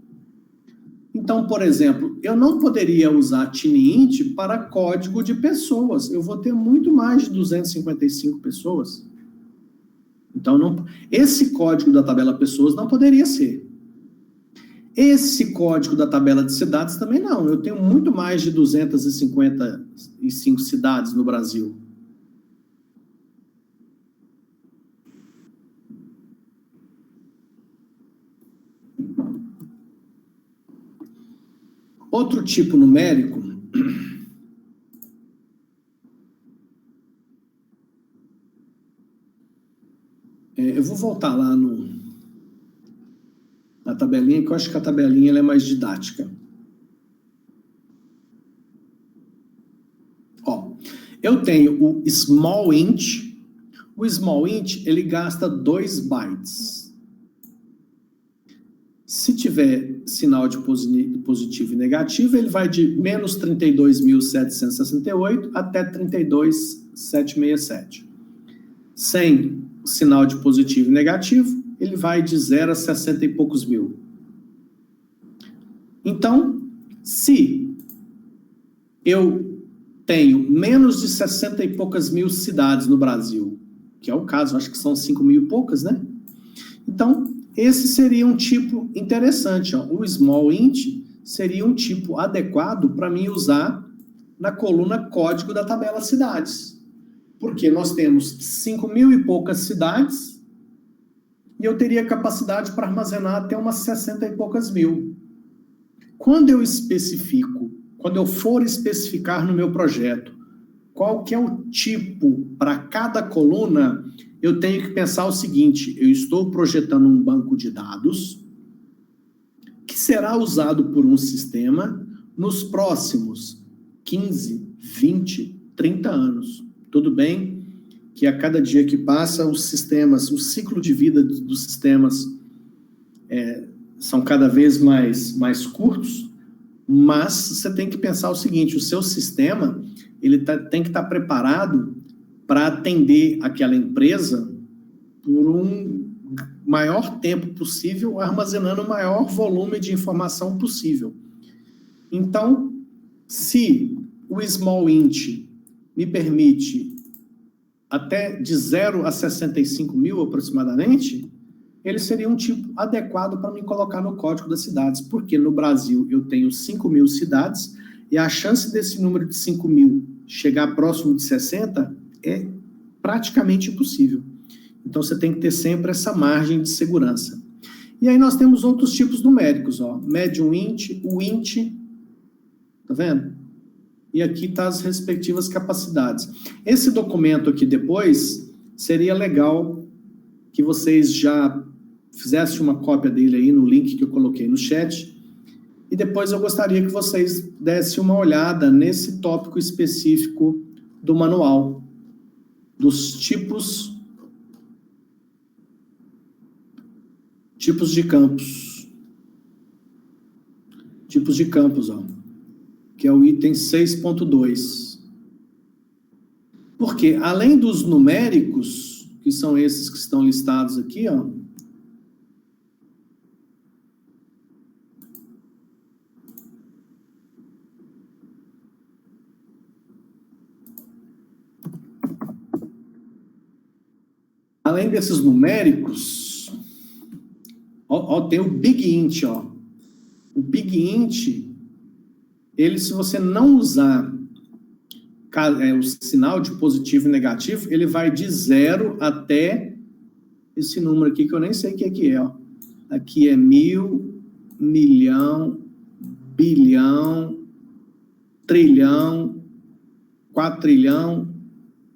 Então, por exemplo, eu não poderia usar TININT para código de pessoas. Eu vou ter muito mais de 255 pessoas. Então, esse código da tabela pessoas não poderia ser. Esse código da tabela de cidades também não. Eu tenho muito mais de 255 cidades no Brasil. Outro tipo numérico eu vou voltar lá na tabelinha, que eu acho que a tabelinha ela é mais didática. Ó, eu tenho o small int. O small int, ele gasta 2 bytes. Se tiver sinal de positivo e negativo, ele vai de menos 32.768 até 32.767. Sem sinal de positivo e negativo, ele vai de 0 a 60 e poucos mil. Então, se eu tenho menos de 60 e poucas mil cidades no Brasil, que é o caso, acho que são 5 mil e poucas, né? Então, esse seria um tipo interessante, ó. O small int seria um tipo adequado para mim usar na coluna código da tabela cidades. Porque nós temos 5 mil e poucas cidades e eu teria capacidade para armazenar até umas 60 e poucas mil. Quando eu for especificar no meu projeto qual que é o tipo para cada coluna, eu tenho que pensar o seguinte: eu estou projetando um banco de dados que será usado por um sistema nos próximos 15, 20, 30 anos. Tudo bem que a cada dia que passa, os sistemas, o ciclo de vida dos sistemas são cada vez mais curtos, mas você tem que pensar o seguinte, o seu sistema ele tem que estar preparado para atender aquela empresa por um maior tempo possível, armazenando o maior volume de informação possível. Então, se o small int me permite até de 0 a 65 mil aproximadamente, ele seria um tipo adequado para me colocar no código das cidades, porque no Brasil eu tenho 5 mil cidades e a chance desse número de 5 mil chegar próximo de 60 é praticamente impossível. Então você tem que ter sempre essa margem de segurança. E aí nós temos outros tipos numéricos, ó, medium int, o int, tá vendo? E aqui tá as respectivas capacidades. Esse documento aqui depois, seria legal que vocês já fizessem uma cópia dele aí no link que eu coloquei no chat, e depois eu gostaria que vocês dessem uma olhada nesse tópico específico do manual, dos tipos de campos. Tipos de campos, ó, que é o item 6.2. Porque, além dos numéricos, que são esses que estão listados aqui, ó, além desses numéricos, ó, tem o Big Int, ó. O Big Int, ele, se você não usar o sinal de positivo e negativo, ele vai de 0 até esse número aqui, que eu nem sei o que é, ó. Aqui é 1000, milhão, bilhão, trilhão, quatrilhão,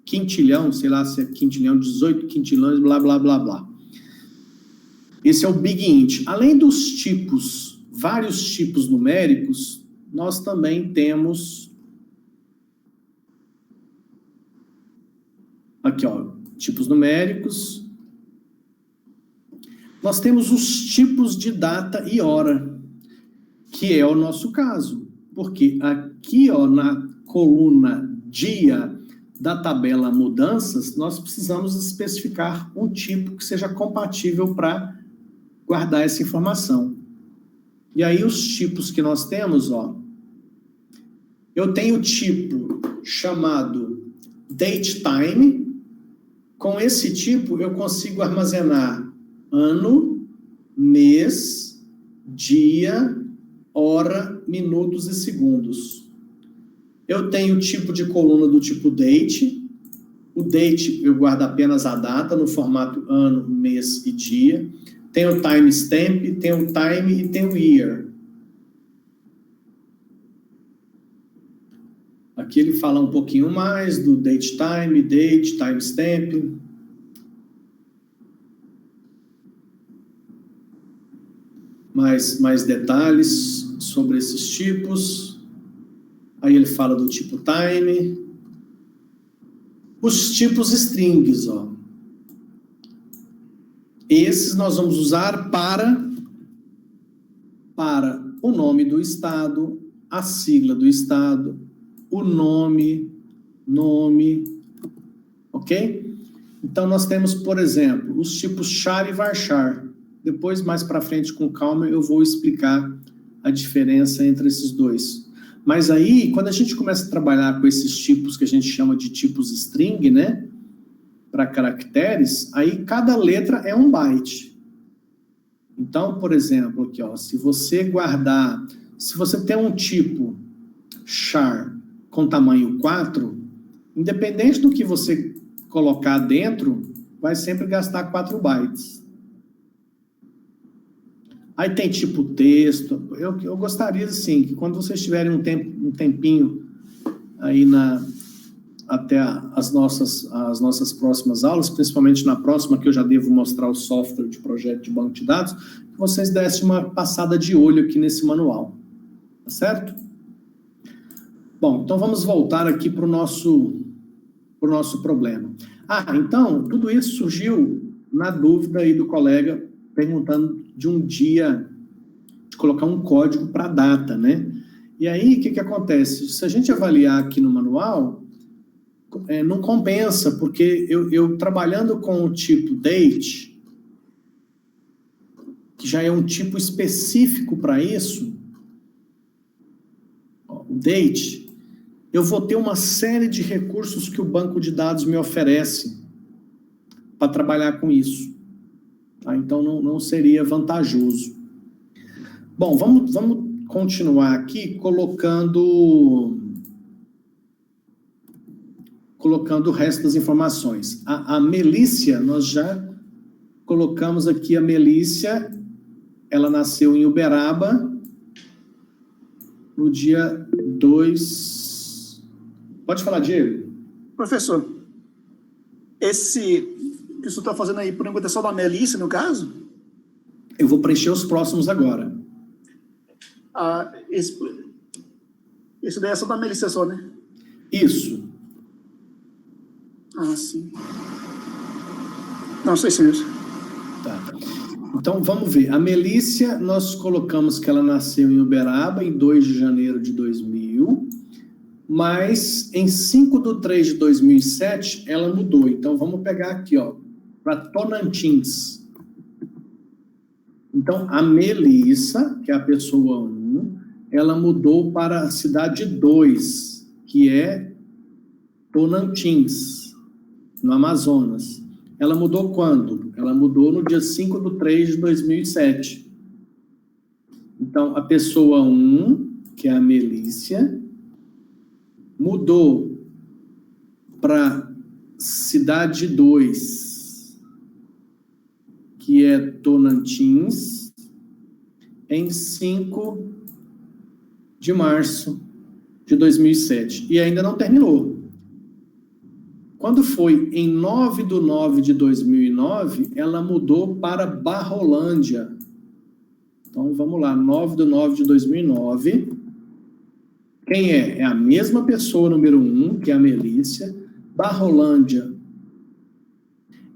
quintilhão, sei lá se é quintilhão, 18 quintilhões, blá, blá, blá, blá. Esse é o Big Int. Além dos tipos, vários tipos numéricos, nós também temos aqui, ó, tipos numéricos. Nós temos os tipos de data e hora, que é o nosso caso, porque aqui, ó, na coluna dia da tabela mudanças, nós precisamos especificar um tipo que seja compatível para guardar essa informação. E aí os tipos que nós temos, ó, eu tenho o tipo chamado datetime. Com esse tipo eu consigo armazenar ano, mês, dia, hora, minutos e segundos. Eu tenho o tipo de coluna do tipo date. O date eu guardo apenas a data no formato ano, mês e dia. Tem o timestamp, tem o time e tem o year. Aqui ele fala um pouquinho mais do date, timestamp. Mais detalhes sobre esses tipos. Aí ele fala do tipo time. Os tipos strings, ó. Esses nós vamos usar para o nome do estado, a sigla do estado, o nome, ok? Então nós temos, por exemplo, os tipos char e varchar. Depois, mais para frente, com calma, eu vou explicar a diferença entre esses dois. Mas aí, quando a gente começa a trabalhar com esses tipos que a gente chama de tipos string, né? Para caracteres, aí cada letra é um byte. Então, por exemplo, aqui, ó, se você tem um tipo char com tamanho 4, independente do que você colocar dentro, vai sempre gastar 4 bytes. Aí tem tipo texto. Eu gostaria, assim, que quando vocês tiverem um tempinho aí até as nossas próximas aulas, principalmente na próxima, que eu já devo mostrar o software de projeto de banco de dados, que vocês dessem uma passada de olho aqui nesse manual. Tá certo? Bom, então vamos voltar aqui para o nosso problema. Então, tudo isso surgiu na dúvida aí do colega, perguntando de um dia, de colocar um código para a data, né? E aí, o que acontece? Se a gente avaliar aqui no manual, não compensa, porque eu trabalhando com o tipo date, que já é um tipo específico para isso, o date, eu vou ter uma série de recursos que o banco de dados me oferece para trabalhar com isso. Tá? Então, não seria vantajoso. Bom, vamos continuar aqui colocando o resto das informações. A Melícia, nós já colocamos aqui a Melícia, ela nasceu em Uberaba no dia 2... Pode falar, Diego? Professor, esse que o senhor está fazendo aí, por enquanto, é só da Melícia, no caso? Eu vou preencher os próximos agora. Esse daí é só da Melícia só, né? Isso. Ah, sim. Não, sei sim mesmo. Tá. Então, vamos ver. A Melícia, nós colocamos que ela nasceu em Uberaba em 2 de janeiro de 2000, mas em 5/3/2007 ela mudou. Então, vamos pegar aqui, ó, para Tocantins. Então, a Melissa, que é a pessoa 1, ela mudou para a cidade 2, que é Tocantins, no Amazonas. Ela mudou quando? Ela mudou no dia 5/3/2007. Então, a pessoa 1, que é a Melícia, mudou para cidade 2, que é Tocantins, em 5 de março de 2007. E ainda não terminou. Quando foi em 9/9/2009, ela mudou para Barrolândia. Então, vamos lá, 9/9/2009. Quem é? É a mesma pessoa, número 1, que é a Melícia. Barrolândia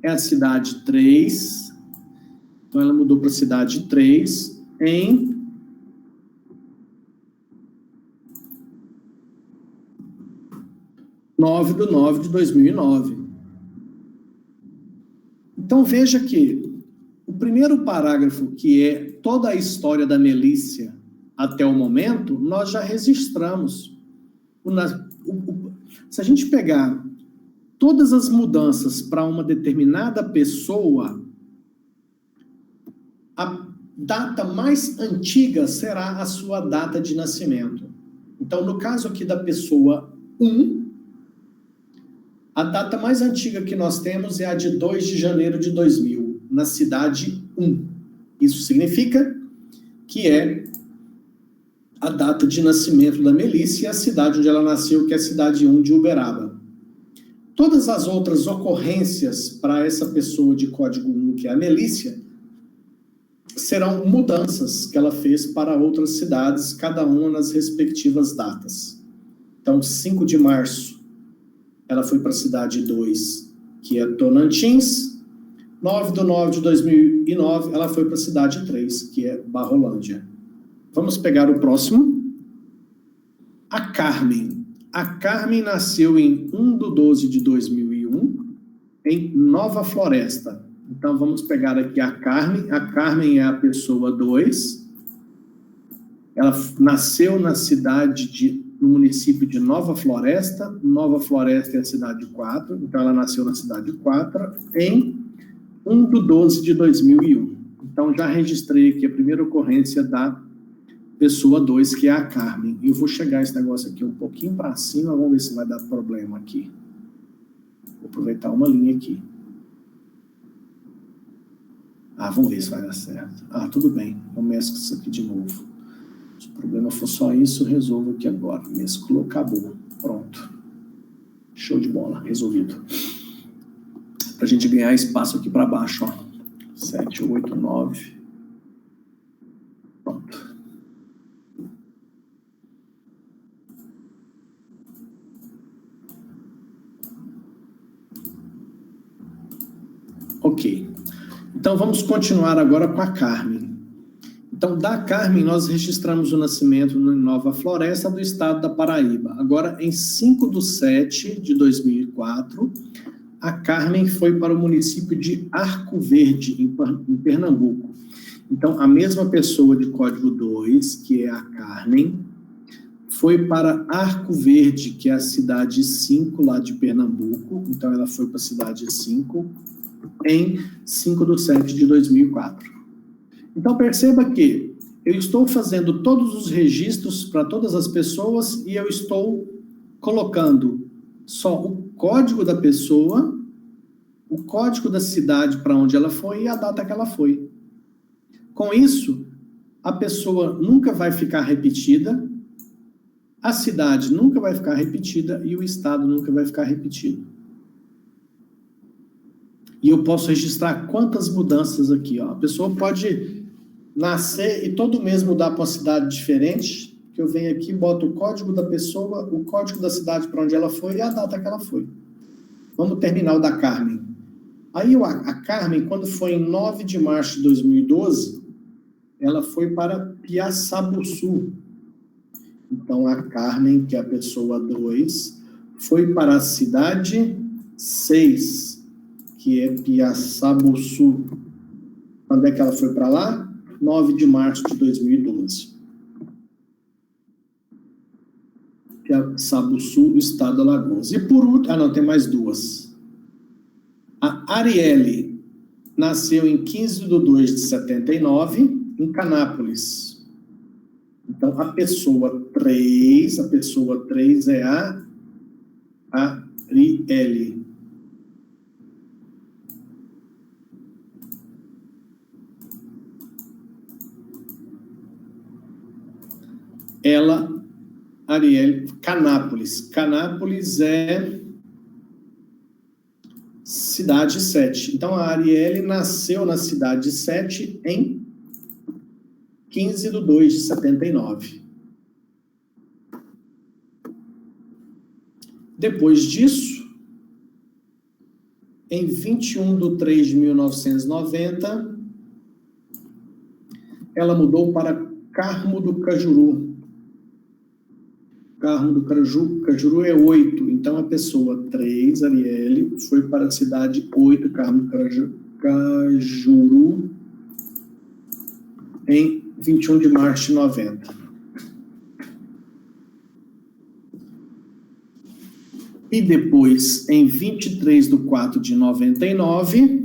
é a cidade 3. Então, ela mudou para a cidade 3 em 9/9/2009. Então, veja que o primeiro parágrafo, que é toda a história da Melícia até o momento, nós já registramos. Se a gente pegar todas as mudanças para uma determinada pessoa, a data mais antiga será a sua data de nascimento. Então, no caso aqui da pessoa 1, a data mais antiga que nós temos é a de 2 de janeiro de 2000, na cidade 1. Isso significa que é a data de nascimento da Melícia e a cidade onde ela nasceu, que é a cidade 1 de Uberaba. Todas as outras ocorrências para essa pessoa de código 1, que é a Melícia, serão mudanças que ela fez para outras cidades, cada uma nas respectivas datas. Então, 5 de março, ela foi para a cidade 2, que é Tocantins. 9/9/2009, ela foi para a cidade 3, que é Barrolândia. Vamos pegar o próximo. A Carmen. A Carmen nasceu em 1/12/2001, em Nova Floresta. Então, vamos pegar aqui a Carmen. A Carmen é a pessoa 2. Ela nasceu na no município de Nova Floresta. Nova Floresta é a cidade 4. Então, ela nasceu na cidade 4, em 1/12/2001. Então, já registrei aqui a primeira ocorrência da pessoa 2, que é a Carmen. Eu vou chegar esse negócio aqui um pouquinho para cima, vamos ver se vai dar problema aqui. Vou aproveitar uma linha aqui. Vamos ver se vai dar certo. Tudo bem. Eu mesclo isso aqui de novo. Se o problema for só isso, resolvo aqui agora. Mesclou, acabou. Pronto. Show de bola. Resolvido. Para a gente ganhar espaço aqui para baixo, ó. 7, 8, 9. Pronto. Ok. Então, vamos continuar agora com a Carmen. Então, da Carmen, nós registramos o nascimento em Nova Floresta, do estado da Paraíba. Agora, em 5/7/2004, a Carmen foi para o município de Arco Verde, em Pernambuco. Então, a mesma pessoa de código 2, que é a Carmen, foi para Arco Verde, que é a cidade 5 lá de Pernambuco. Então, ela foi para a cidade 5 em 5/7/2004. Então, perceba que eu estou fazendo todos os registros para todas as pessoas e eu estou colocando só o código da pessoa, o código da cidade para onde ela foi e a data que ela foi. Com isso, a pessoa nunca vai ficar repetida, a cidade nunca vai ficar repetida e o estado nunca vai ficar repetido. E eu posso registrar quantas mudanças aqui, ó. A pessoa pode nascer e todo mês mudar para uma cidade diferente, que eu venho aqui, boto o código da pessoa, o código da cidade para onde ela foi e a data que ela foi. Vamos terminar o da Carmen. Aí a Carmen, quando foi em 9 de março de 2012, ela foi para Piaçabuçu. Então, a Carmen, que é a pessoa 2, foi para a cidade 6, que é Piaçabuçu. Quando é que ela foi para lá? 9 de março de 2012. Piaçabuçu, estado de Alagoas. E por último... não, tem mais duas. A Arielle nasceu em 15/2/79, em Canápolis. Então, a pessoa 3 é a Arielle. Ela, Arielle, Canápolis. Canápolis é cidade 7. Então, a Arielle nasceu na cidade 7 em 15/2/79. Depois disso, em 21/3/1990, ela mudou para Carmo do Cajuru. Carmo do Cajuru é 8. Então, a pessoa 3, Arielle, foi para a cidade 8, Carmo do Cajuru, em 21 de março de 90. E depois, em 23/4/99,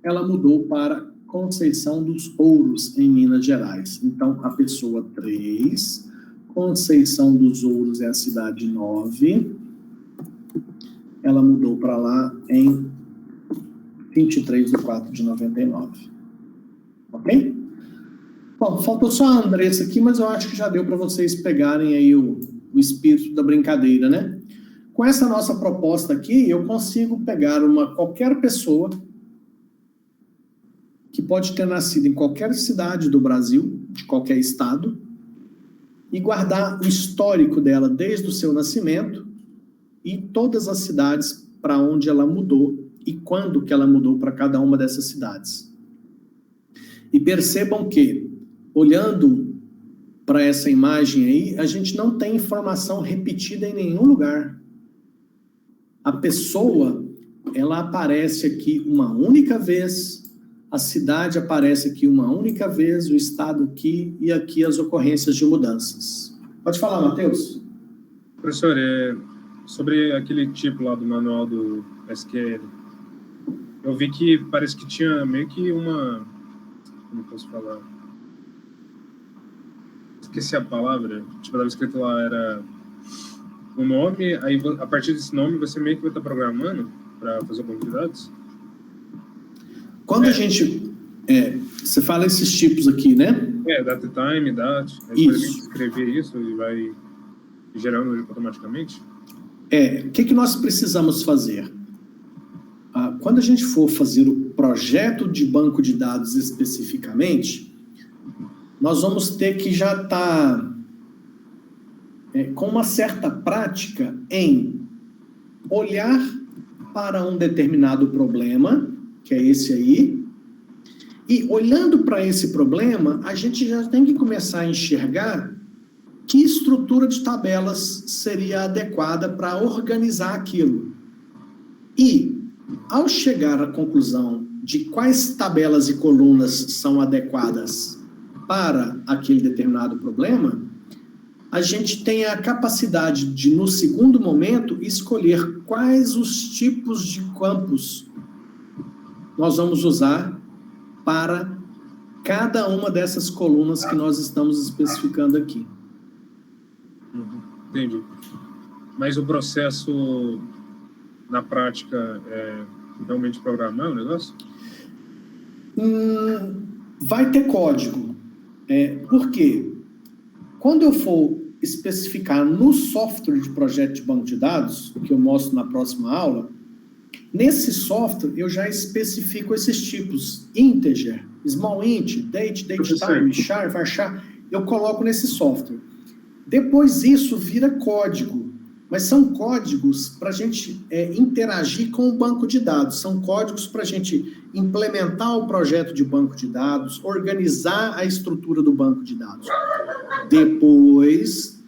ela mudou para Conceição dos Ouros, em Minas Gerais. Então, a pessoa 3, Conceição dos Ouros é a cidade 9, ela mudou para lá em 23/4/99. Ok? Bom, faltou só a Andressa aqui, mas eu acho que já deu para vocês pegarem aí o espírito da brincadeira, né? Com essa nossa proposta aqui, eu consigo pegar qualquer pessoa que pode ter nascido em qualquer cidade do Brasil, de qualquer estado, e guardar o histórico dela desde o seu nascimento e todas as cidades para onde ela mudou e quando que ela mudou para cada uma dessas cidades. E percebam que, olhando para essa imagem aí, a gente não tem informação repetida em nenhum lugar. A pessoa, ela aparece aqui uma única vez, a cidade aparece aqui uma única vez, o estado aqui e aqui as ocorrências de mudanças. Pode falar, Matheus. Professor, sobre aquele tipo lá do manual do SQL, eu vi que parece que tinha meio que uma... Como posso falar? Esqueci a palavra. Tipo, estava escrito lá, era o nome, aí a partir desse nome você meio que vai estar programando para fazer o banco de dados? Quando a gente... você fala esses tipos aqui, né? Data time, date. Isso. Escrever isso e vai gerando automaticamente? O que nós precisamos fazer? Quando a gente for fazer o projeto de banco de dados especificamente, nós vamos ter que já estar com uma certa prática em olhar para um determinado problema, que é esse aí, E olhando para esse problema, a gente já tem que começar a enxergar que estrutura de tabelas seria adequada para organizar aquilo. E, ao chegar à conclusão de quais tabelas e colunas são adequadas para aquele determinado problema, a gente tem a capacidade de, no segundo momento, escolher quais os tipos de campos nós vamos usar para cada uma dessas colunas que nós estamos especificando aqui. Entendi. Mas o processo, na prática, é realmente programar o negócio? Vai ter código. Por quê? Quando eu for especificar no software de projeto de banco de dados, que eu mostro na próxima aula, nesse software eu já especifico esses tipos: integer, small int, date, time, char, varchar, eu coloco nesse software. Depois isso vira código, mas são códigos para a gente interagir com o banco de dados, são códigos para a gente implementar o projeto de banco de dados, organizar a estrutura do banco de dados. Depois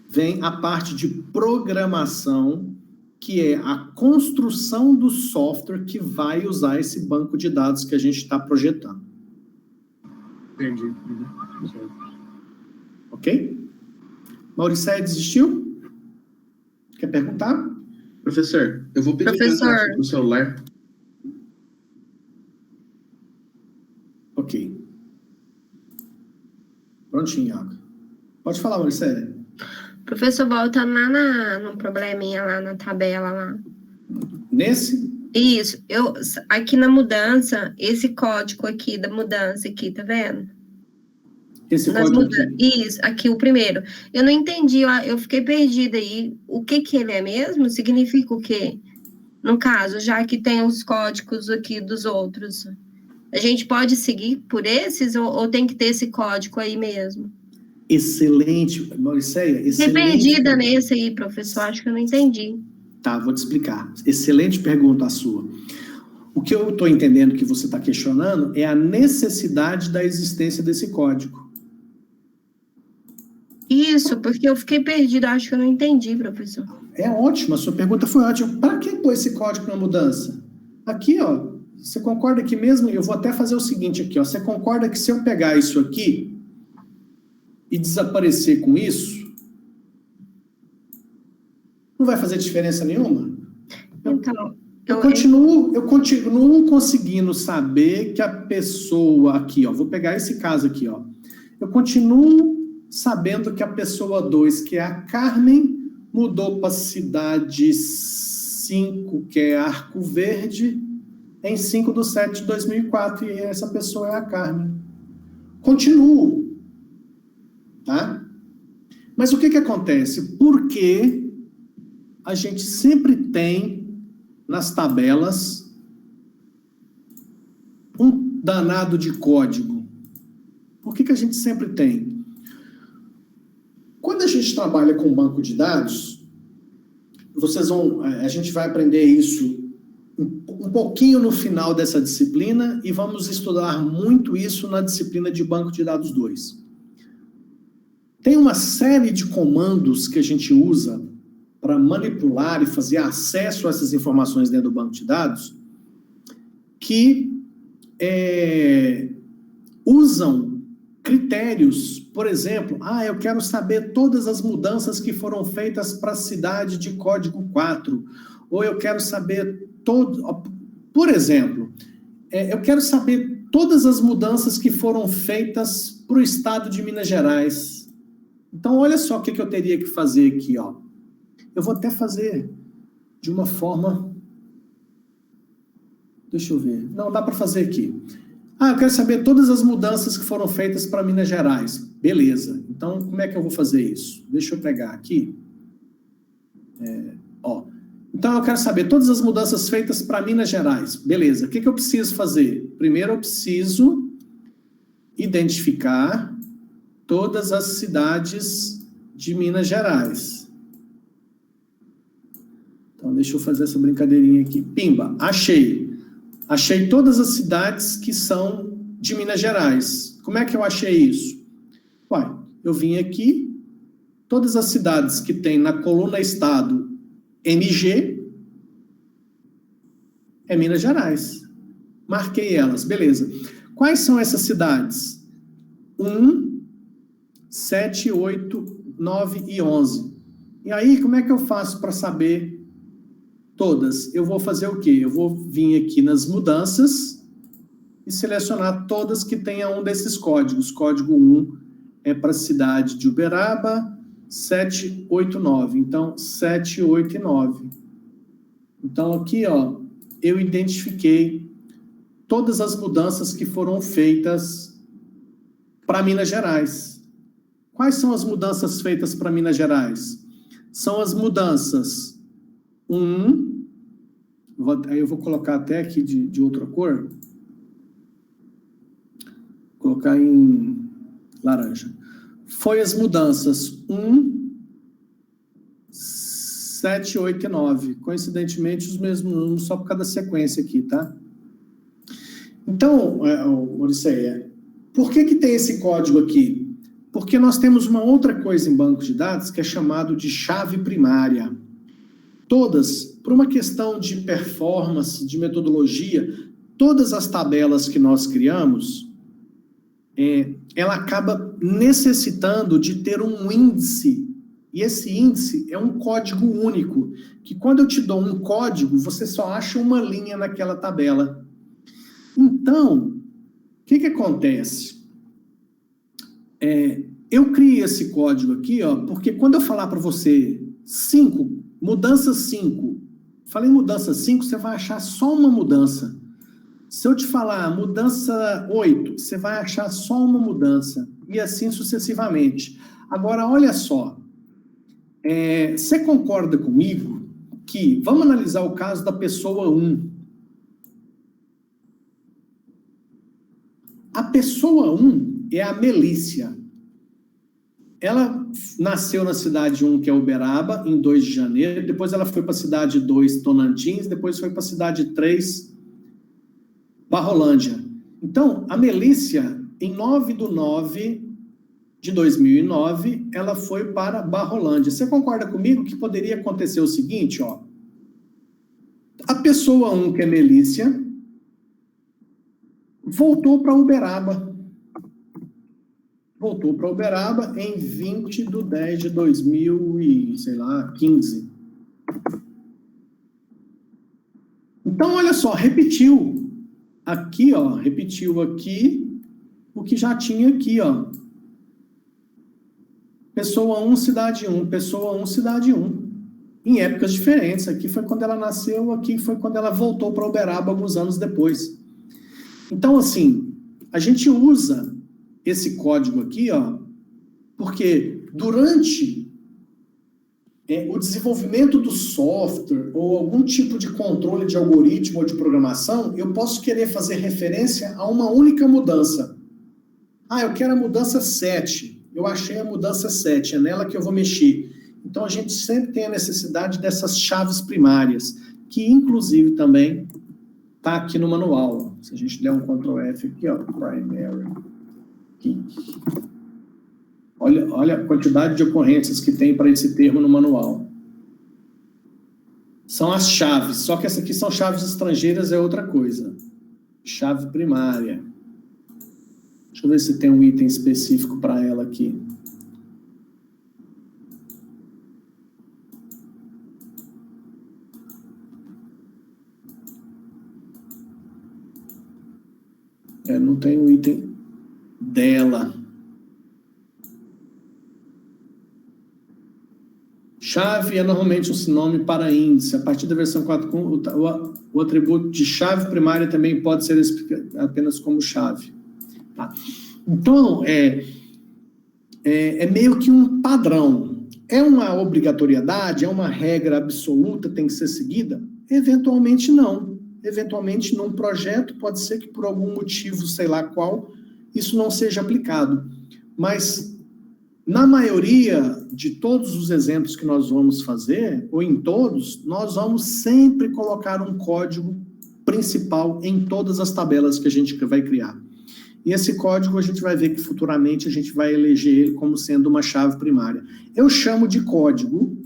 vem a parte de programação, que é a construção do software que vai usar esse banco de dados que a gente está projetando. Entendi. Ok? Mauricéia desistiu? Quer perguntar? Professor, eu vou pedir no celular. Ok. Prontinho, Iago. Pode falar, Mauricéia. Professor, voltando lá no probleminha lá na tabela lá. Nesse? Isso. Aqui na mudança, esse código aqui da mudança aqui, tá vendo? Esse código aqui. Isso, aqui o primeiro. Eu não entendi, eu fiquei perdida aí. O que ele é mesmo? Significa o quê? No caso, já que tem os códigos aqui dos outros, a gente pode seguir por esses ou tem que ter esse código aí mesmo? Excelente, Mauricéia, excelente. Fiquei perdida nesse aí, professor, acho que eu não entendi. Tá, vou te explicar. Excelente pergunta a sua. O que eu estou entendendo que você está questionando é a necessidade da existência desse código. Isso, porque eu fiquei perdida, acho que eu não entendi, professor. É ótimo, a sua pergunta foi ótima. Para que pôr esse código na mudança? Aqui, ó, você concorda que mesmo, eu vou até fazer o seguinte aqui, ó, você concorda que se eu pegar isso aqui e desaparecer com isso, não vai fazer diferença nenhuma? Então, eu continuo conseguindo saber que a pessoa aqui, ó, vou pegar esse caso aqui, ó, eu continuo sabendo que a pessoa 2, que é a Carmen, mudou para a cidade 5, que é Arco Verde, em 5/7/2004, e essa pessoa é a Carmen. Continuo, tá? Mas o que acontece? Porque a gente sempre tem nas tabelas um danado de código. Por que a gente sempre tem? Quando a gente trabalha com banco de dados, a gente vai aprender isso um pouquinho no final dessa disciplina e vamos estudar muito isso na disciplina de banco de dados 2. Tem uma série de comandos que a gente usa para manipular e fazer acesso a essas informações dentro do banco de dados que usam critérios, por exemplo, eu quero saber todas as mudanças que foram feitas para a cidade de código 4, ou eu quero saber por exemplo, eu quero saber todas as mudanças que foram feitas para o estado de Minas Gerais. Então, olha só o que eu teria que fazer aqui, ó. Eu vou até fazer de uma forma... Deixa eu ver. Não, dá para fazer aqui. Eu quero saber todas as mudanças que foram feitas para Minas Gerais. Beleza. Então, como é que eu vou fazer isso? Deixa eu pegar aqui. Então, eu quero saber todas as mudanças feitas para Minas Gerais. Beleza. O que eu preciso fazer? Primeiro, eu preciso identificar todas as cidades de Minas Gerais. Então, deixa eu fazer essa brincadeirinha aqui. Pimba, achei. Achei todas as cidades que são de Minas Gerais. Como é que eu achei isso? Ué, eu vim aqui, todas as cidades que tem na coluna estado MG é Minas Gerais. Marquei elas, beleza. Quais são essas cidades? 1, 7, 8, 9 e 11. E aí, como é que eu faço para saber todas? Eu vou fazer o quê? Eu vou vir aqui nas mudanças e selecionar todas que tenham um desses códigos. Código 1 é para a cidade de Uberaba, 7, 8, 9. Então, 7, 8 e 9. Então, aqui, ó, eu identifiquei todas as mudanças que foram feitas para Minas Gerais. Quais são as mudanças feitas para Minas Gerais? São as mudanças 1, aí eu vou colocar até aqui de outra cor, vou colocar em laranja. Foi as mudanças 1, 7, 8 e 9. Coincidentemente, os mesmos números, só por causa da sequência aqui, tá? Então, Maurício, por que tem esse código aqui? Porque nós temos uma outra coisa em banco de dados que é chamado de chave primária. Todas, por uma questão de performance, de metodologia, todas as tabelas que nós criamos, ela acaba necessitando de ter um índice. E esse índice é um código único, que quando eu te dou um código, você só acha uma linha naquela tabela. Então, o que acontece? Eu criei esse código aqui, ó, porque quando eu falar para você 5, mudança 5, falei mudança 5, você vai achar só uma mudança. Se eu te falar mudança 8, você vai achar só uma mudança, e assim sucessivamente. Agora, olha só, você concorda comigo que, vamos analisar o caso da pessoa 1. A pessoa 1 é a Melícia. Ela nasceu na cidade 1, que é Uberaba, em 2 de janeiro, depois ela foi para a cidade 2, Tonantins, depois foi para a cidade 3, Barrolândia. Então, a Melícia, em 9/9/2009, ela foi para Barrolândia. Você concorda comigo que poderia acontecer o seguinte, ó? A pessoa 1, que é Melícia, voltou para Uberaba. Voltou para Uberaba em 20/10/2015. Então, olha só, repetiu aqui, ó, repetiu aqui o que já tinha aqui, ó. Pessoa 1, cidade 1, pessoa 1, cidade 1. Em épocas diferentes. Aqui foi quando ela nasceu, aqui foi quando ela voltou para Uberaba alguns anos depois. Então, assim, a gente usa esse código aqui, ó, porque durante o desenvolvimento do software ou algum tipo de controle de algoritmo ou de programação, eu posso querer fazer referência a uma única mudança. Eu quero a mudança 7. Eu achei a mudança 7, é nela que eu vou mexer. Então, a gente sempre tem a necessidade dessas chaves primárias, que, inclusive, também está aqui no manual. Se a gente der um Ctrl F aqui, ó, primary key. Olha a quantidade de ocorrências que tem para esse termo no manual. São as chaves, só que essas aqui são chaves estrangeiras, é outra coisa. Chave primária. Deixa eu ver se tem um item específico para ela aqui. Não tem um item dela. Chave é normalmente um sinônimo para índice. A partir da versão 4.1, o atributo de chave primária também pode ser apenas como chave. Tá? Então, é meio que um padrão. É uma obrigatoriedade? É uma regra absoluta, tem que ser seguida? Eventualmente não. Eventualmente, num projeto, pode ser que por algum motivo, sei lá qual, isso não seja aplicado. Mas, na maioria de todos os exemplos que nós vamos fazer, ou em todos, nós vamos sempre colocar um código principal em todas as tabelas que a gente vai criar. E esse código a gente vai ver que futuramente a gente vai eleger ele como sendo uma chave primária. Eu chamo de código,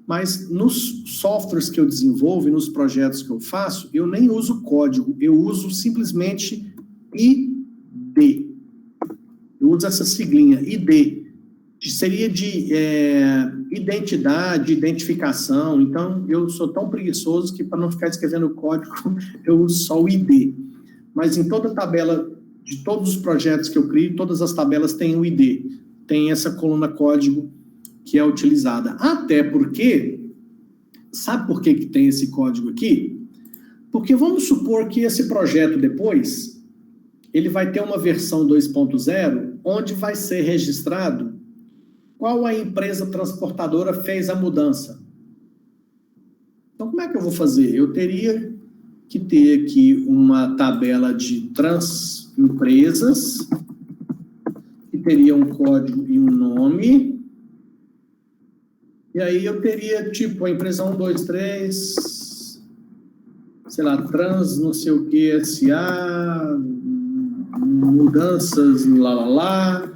mas nos softwares que eu desenvolvo e nos projetos que eu faço, eu nem uso código, eu uso simplesmente ID. Eu uso essa siglinha, ID, que seria de identidade, identificação. Então, eu sou tão preguiçoso que, para não ficar escrevendo código, eu uso só o ID. Mas em toda tabela, de todos os projetos que eu crio, todas as tabelas têm o ID, tem essa coluna código que é utilizada. Até porque, sabe por que tem esse código aqui? Porque vamos supor que esse projeto depois, ele vai ter uma versão 2.0, onde vai ser registrado qual a empresa transportadora fez a mudança. Então, como é que eu vou fazer? Eu teria que ter aqui uma tabela de transempresas, que teria um código e um nome. E aí eu teria, tipo, a empresa 1, 2, 3, sei lá, trans, não sei o que, SA, mudanças, lá.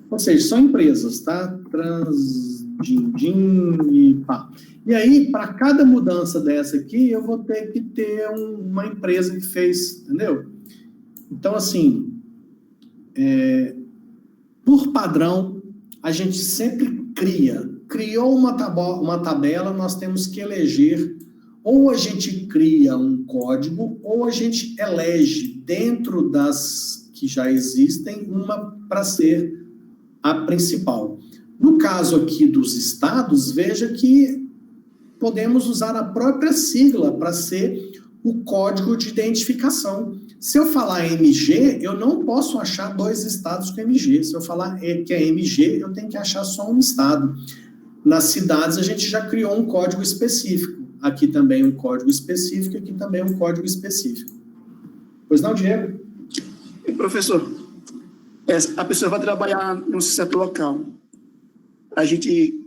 Ou seja, são empresas, tá? Trans, din, e pá. E aí, para cada mudança dessa aqui, eu vou ter que ter uma empresa que fez, entendeu? Então, assim, por padrão, a gente sempre criou uma tabela, nós temos que eleger, ou a gente cria um código, ou a gente elege dentro das que já existem, uma para ser a principal. No caso aqui dos estados, veja que podemos usar a própria sigla para ser o código de identificação. Se eu falar MG, eu não posso achar 2 estados com MG. Se eu falar que é MG, eu tenho que achar só um estado. Nas cidades, a gente já criou um código específico. Aqui também um código específico, aqui também um código específico. Pois não, Diego? E, professor, a pessoa vai trabalhar em um certo local. A gente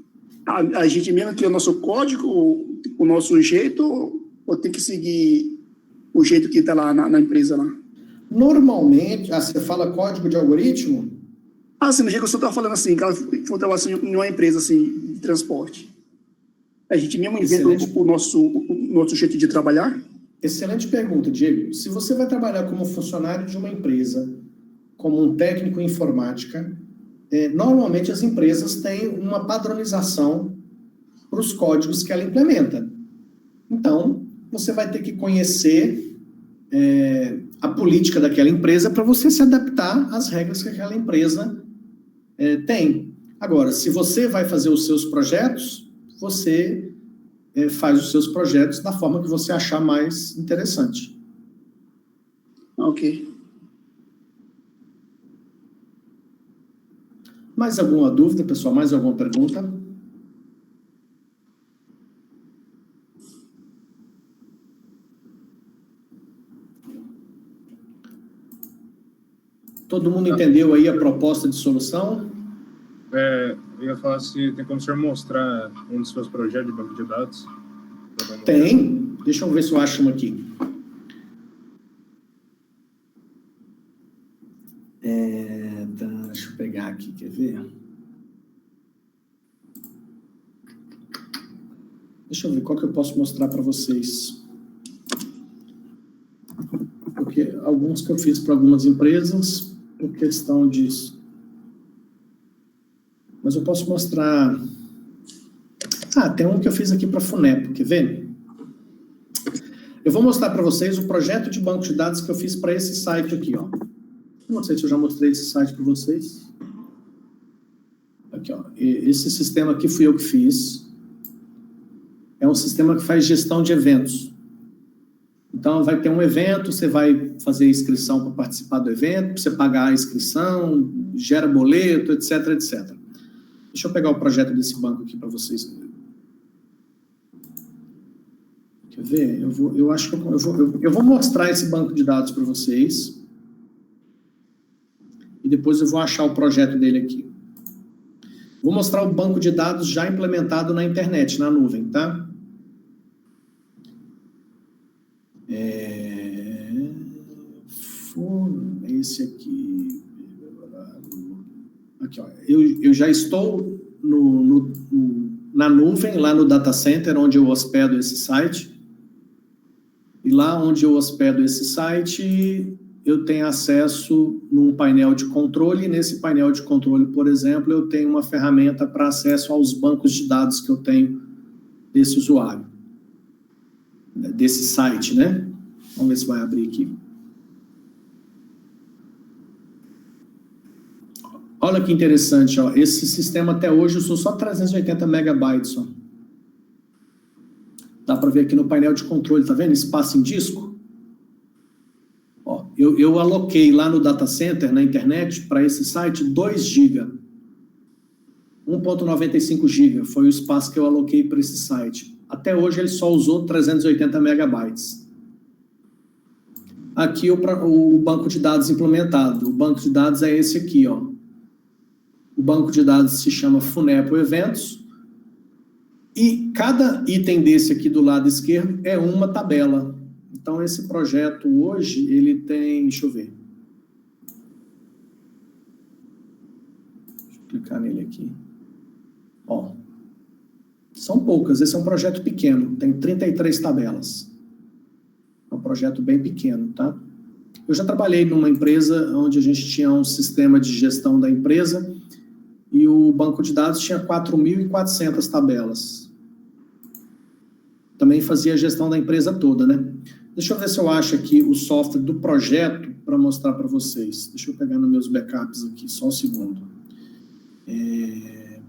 mesmo cria o nosso código, o nosso jeito, ou tem que seguir o jeito que está lá na empresa lá? Normalmente, você fala código de algoritmo? Sim, no jeito que o senhor está falando assim, que ela for trabalhar em uma empresa assim, de transporte. A gente mesmo inventa o nosso jeito de trabalhar? Excelente pergunta, Diego. Se você vai trabalhar como funcionário de uma empresa, como um técnico em informática, normalmente as empresas têm uma padronização para os códigos que ela implementa. Então, você vai ter que conhecer a política daquela empresa para você se adaptar às regras que aquela empresa tem. Agora, se você vai fazer os seus projetos, você faz os seus projetos da forma que você achar mais interessante. Ok. Mais alguma dúvida, pessoal? Mais alguma pergunta? Todo mundo entendeu aí a proposta de solução? Eu ia falar se tem como o senhor mostrar um dos seus projetos de banco de dados. Tem. Deixa eu ver se eu acho um aqui. Deixa eu pegar aqui, quer ver? Deixa eu ver qual que eu posso mostrar para vocês. Porque alguns que eu fiz para algumas empresas, por questão disso. Mas eu posso mostrar... tem um que eu fiz aqui para a FUNEP, quer ver? Eu vou mostrar para vocês o projeto de banco de dados que eu fiz para esse site aqui, ó. Não sei se eu já mostrei esse site para vocês. Aqui, ó. Esse sistema aqui fui eu que fiz. É um sistema que faz gestão de eventos. Então, vai ter um evento, você vai fazer inscrição para participar do evento, você pagar a inscrição, gera boleto, etc, etc. Deixa eu pegar o projeto desse banco aqui para vocês verem. Quer ver? Eu acho que eu vou mostrar esse banco de dados para vocês. E depois eu vou achar o projeto dele aqui. Vou mostrar o banco de dados já implementado na internet, na nuvem, tá? esse aqui. Aqui, ó. Eu já estou na nuvem, lá no data center, onde eu hospedo esse site. E lá onde eu hospedo esse site, eu tenho acesso num painel de controle. E nesse painel de controle, por exemplo, eu tenho uma ferramenta para acesso aos bancos de dados que eu tenho desse usuário, desse site, né? Vamos ver se vai abrir aqui. Olha que interessante, ó. Esse sistema até hoje usou só 380 megabytes, ó. Dá para ver aqui no painel de controle, tá vendo? Espaço em disco. Ó, eu aloquei lá no data center, na internet, para esse site, 2 GB. 1.95 GB foi o espaço que eu aloquei para esse site. Até hoje ele só usou 380 megabytes. Aqui o banco de dados implementado. O banco de dados é esse aqui, ó. O banco de dados se chama Funepo Eventos. E cada item desse aqui do lado esquerdo é uma tabela. Então, esse projeto hoje, ele tem... Deixa eu ver. Deixa eu clicar nele aqui. Ó. São poucas. Esse é um projeto pequeno. Tem 33 tabelas. É um projeto bem pequeno, tá? Eu já trabalhei numa empresa onde a gente tinha um sistema de gestão da empresa e o banco de dados tinha 4.400 tabelas. Também fazia a gestão da empresa toda, né? Deixa eu ver se eu acho aqui o software do projeto para mostrar para vocês. Deixa eu pegar nos meus backups aqui, só um segundo.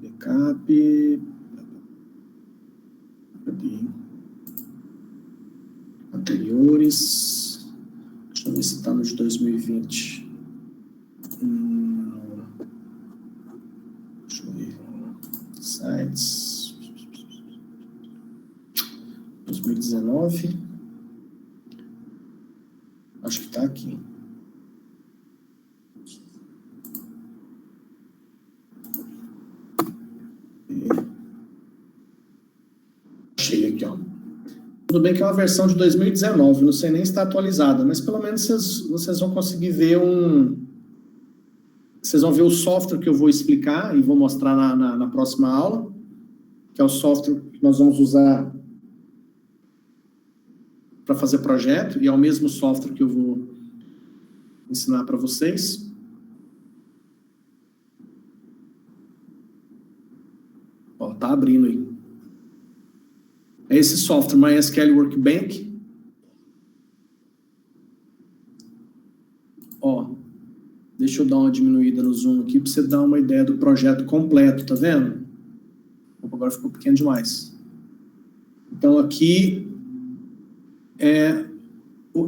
Backup... Cadê? Anteriores... Deixa eu ver se está no de 2020. Deixa eu ver. Sites... 2019. Acho que está aqui. Achei aqui, ó. Tudo bem que é uma versão de 2019, não sei nem se está atualizada, mas pelo menos vocês vão conseguir ver Vocês vão ver o software que eu vou explicar e vou mostrar na próxima aula, que é o software que nós vamos usar para fazer projeto, e é o mesmo software que eu vou ensinar para vocês. Ó, tá abrindo aí. É esse software, MySQL Workbench. Ó, deixa eu dar uma diminuída no zoom aqui para você dar uma ideia do projeto completo, tá vendo? Opa, agora ficou pequeno demais. Então aqui é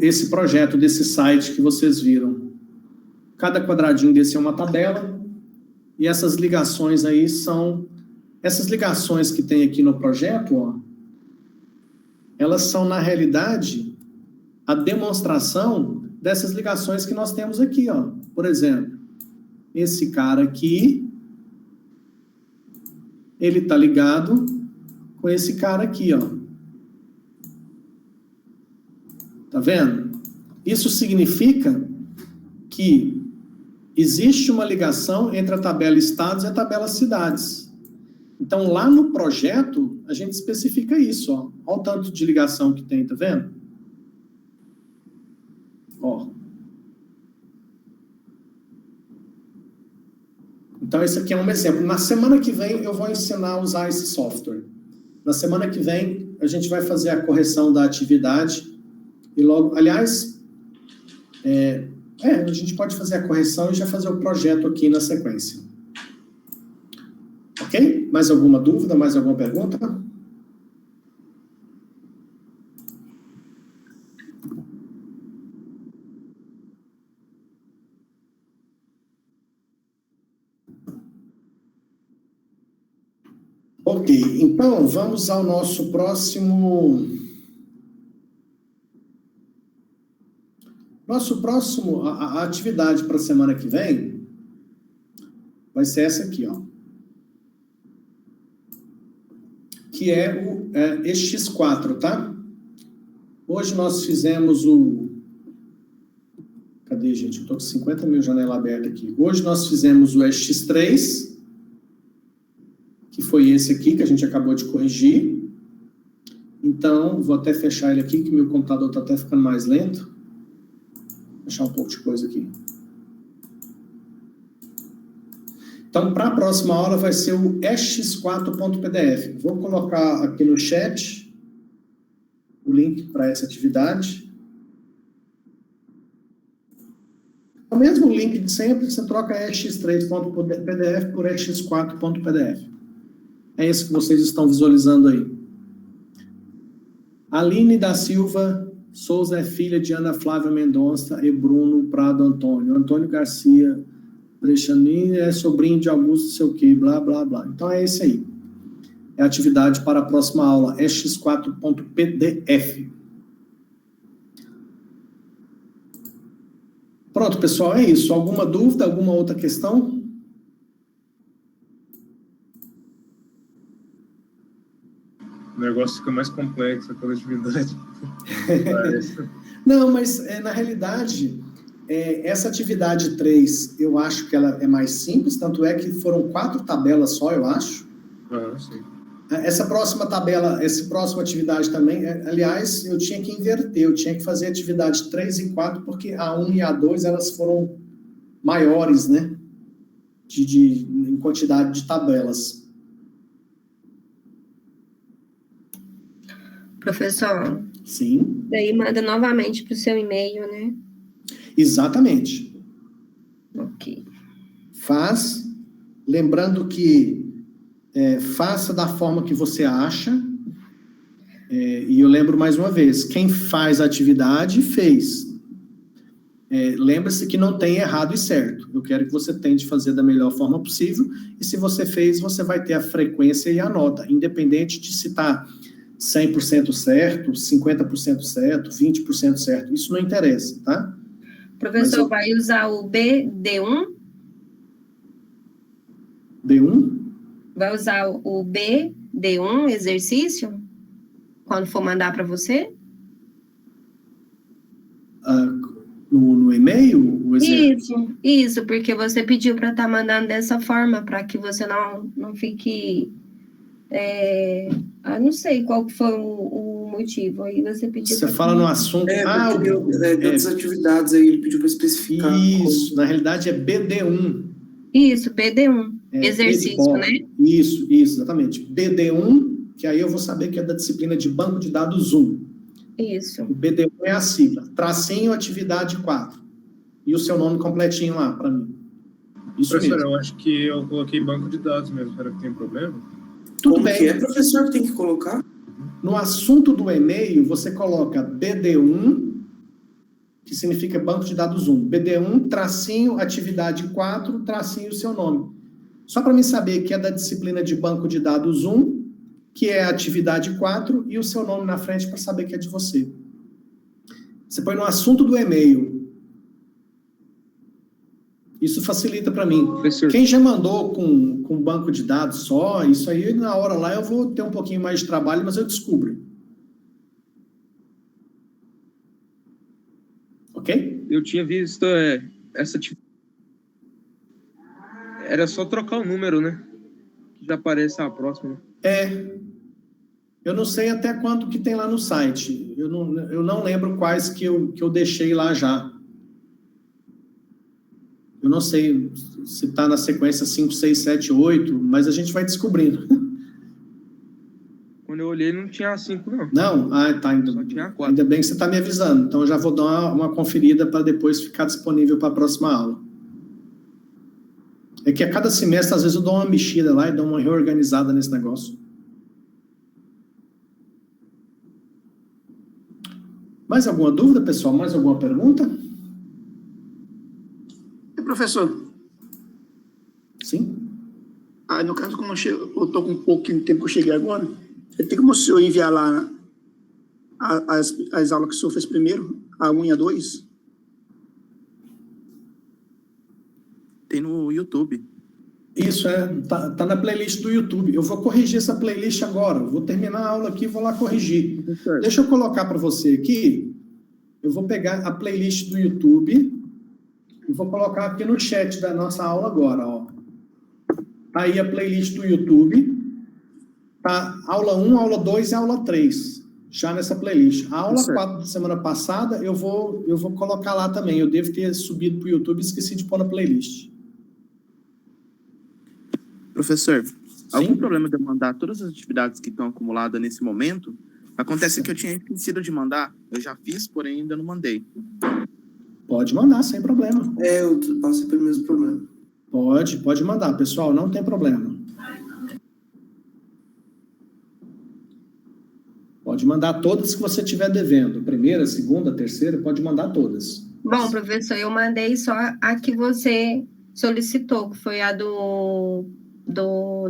esse projeto desse site que vocês viram. Cada quadradinho desse é uma tabela, e essas ligações aí são... Essas ligações que tem aqui no projeto, ó, elas são, na realidade, a demonstração dessas ligações que nós temos aqui, ó. Por exemplo, esse cara aqui, ele está ligado com esse cara aqui, ó. Tá vendo? Isso significa que existe uma ligação entre a tabela estados e a tabela cidades. Então, lá no projeto, a gente especifica isso, ó. Olha o tanto de ligação que tem, tá vendo? Ó. Então, esse aqui é um exemplo. Na semana que vem, eu vou ensinar a usar esse software. Na semana que vem, a gente vai fazer a correção da atividade. E logo, aliás, a gente pode fazer a correção e já fazer o projeto aqui na sequência. Ok? Mais alguma dúvida? Mais alguma pergunta? Ok, então vamos ao nosso próximo... A atividade para a semana que vem vai ser essa aqui, ó. Que é o EX4, tá? Hoje nós fizemos Cadê, gente? Eu estou com 50 mil janelas abertas aqui. Hoje nós fizemos o SX3, que foi esse aqui que a gente acabou de corrigir. Então, vou até fechar ele aqui, que meu computador está até ficando mais lento. Vou deixar um pouco de coisa aqui. Então, para a próxima aula vai ser o SX4.pdf. Vou colocar aqui no chat o link para essa atividade. O mesmo link de sempre, você troca SX3.pdf por SX4.pdf. É esse que vocês estão visualizando aí. Aline da Silva Souza é filha de Ana Flávia Mendonça e Bruno Prado Antônio. Antônio Garcia Brechanin é sobrinho de Augusto, sei o quê, blá, blá, blá. Então é esse aí. É a atividade para a próxima aula, x4.pdf. Pronto, pessoal, é isso. Alguma dúvida, alguma outra questão? O negócio fica mais complexo, a coletividade. Não, mas na realidade, essa atividade 3, eu acho que ela é mais simples, tanto é que foram 4 tabelas só, eu acho. Ah, sim. Essa próxima tabela, essa próxima atividade também, aliás, eu tinha que inverter, eu tinha que fazer atividade 3 e 4, porque a 1 e a 2, elas foram maiores, né? Em quantidade de tabelas. Professor. Sim. Daí manda novamente para o seu e-mail, né? Exatamente. Ok. Faz, lembrando que faça da forma que você acha, e eu lembro mais uma vez, quem faz a atividade, fez. Lembre-se que não tem errado e certo. Eu quero que você tente fazer da melhor forma possível, e se você fez, você vai ter a frequência e a nota, independente de se está 100% certo, 50% certo, 20% certo, isso não interessa, tá? Professor, vai usar o BD1? D1? Vai usar o BD1 exercício? Quando for mandar para você? No e-mail? Isso, porque você pediu para estar mandando dessa forma, para que você não fique... não sei qual foi o motivo. Aí você pediu... Você fala no assunto... das atividades aí, ele pediu para especificar. Isso, na realidade é BD1. Isso, BD1. Exercício, né? Isso, exatamente. BD1, que aí eu vou saber que é da disciplina de banco de dados 1. Isso. O BD1 é a sigla. Tracinho, atividade 4. E o seu nome completinho lá, para mim. Isso professor, mesmo. eu acho que eu coloquei banco de dados mesmo. Será que tem problema? Tudo Como bem. que é, professor, que tem que colocar? No assunto do e-mail, você coloca BD1, que significa banco de dados 1. BD1, tracinho, atividade 4, tracinho, o seu nome. Só para mim saber que é da disciplina de banco de dados 1, que é a atividade 4, e o seu nome na frente para saber que é de você. Você põe no assunto do e-mail. Isso facilita para mim. Professor. Quem já mandou com banco de dados só, isso aí na hora lá eu vou ter um pouquinho mais de trabalho, mas eu descubro. Ok? Eu tinha visto essa era só trocar o número, né? Que já aparece a próxima. Eu não sei até quanto que tem lá no site. Eu não lembro quais que eu deixei lá já. Eu não sei se está na sequência 5, 6, 7, 8, mas a gente vai descobrindo. Quando eu olhei, não tinha 5, não. Não? Tá. Só tinha 4. Ainda bem que você está me avisando. Então, eu já vou dar uma conferida para depois ficar disponível para a próxima aula. É que a cada semestre, às vezes, eu dou uma mexida lá e dou uma reorganizada nesse negócio. Mais alguma dúvida, pessoal? Mais alguma pergunta? Professor, Sim? no caso, como eu estou com um pouquinho de tempo que eu cheguei agora, tem como o senhor enviar lá as aulas que o senhor fez primeiro, a 1 e a 2? Tem no YouTube. Isso, tá na playlist do YouTube. Eu vou corrigir essa playlist agora. Vou terminar a aula aqui e vou lá corrigir. Professor. Deixa eu colocar para você aqui. Eu vou pegar a playlist do YouTube E vou colocar aqui no chat da nossa aula agora, ó. Aí a playlist do YouTube, tá? Aula 1, aula 2 e aula 3, já nessa playlist. A aula 4 da semana passada, eu vou colocar lá também. Eu devo ter subido para o YouTube e esqueci de pôr na playlist. Professor, algum problema de eu mandar todas as atividades que estão acumuladas nesse momento? Acontece que eu tinha esquecido de mandar. Eu já fiz, porém ainda não mandei. Pode mandar, sem problema. Eu passei pelo mesmo problema. Pode mandar, pessoal, não tem problema. Pode mandar todas que você estiver devendo. Primeira, segunda, terceira, pode mandar todas. Bom, professor, eu mandei só a que você solicitou, que foi a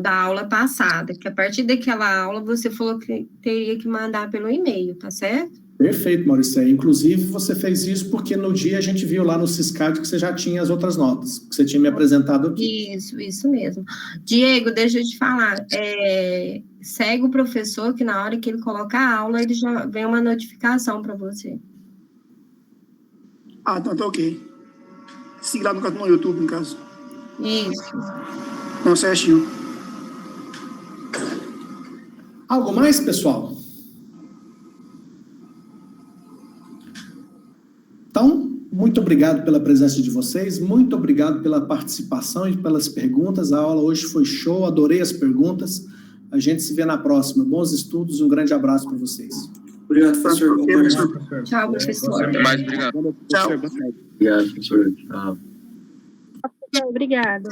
da aula passada, que a partir daquela aula você falou que teria que mandar pelo e-mail, tá certo? Perfeito, Maurício. Inclusive, você fez isso porque no dia a gente viu lá no Siscard que você já tinha as outras notas, que você tinha me apresentado aqui. Isso mesmo. Diego, deixa eu te falar, segue o professor que na hora que ele colocar a aula, ele já vem uma notificação para você. Ah, então tá ok. Siga lá no YouTube, no caso. Isso. Não, certinho. Algo mais, pessoal? Então, muito obrigado pela presença de vocês, muito obrigado pela participação e pelas perguntas. A aula hoje foi show, adorei as perguntas. A gente se vê na próxima. Bons estudos e um grande abraço para vocês. Obrigado, professor. Tchau, professor. Mais, obrigado. Tchau. Obrigado, professor. Tchau. Obrigado.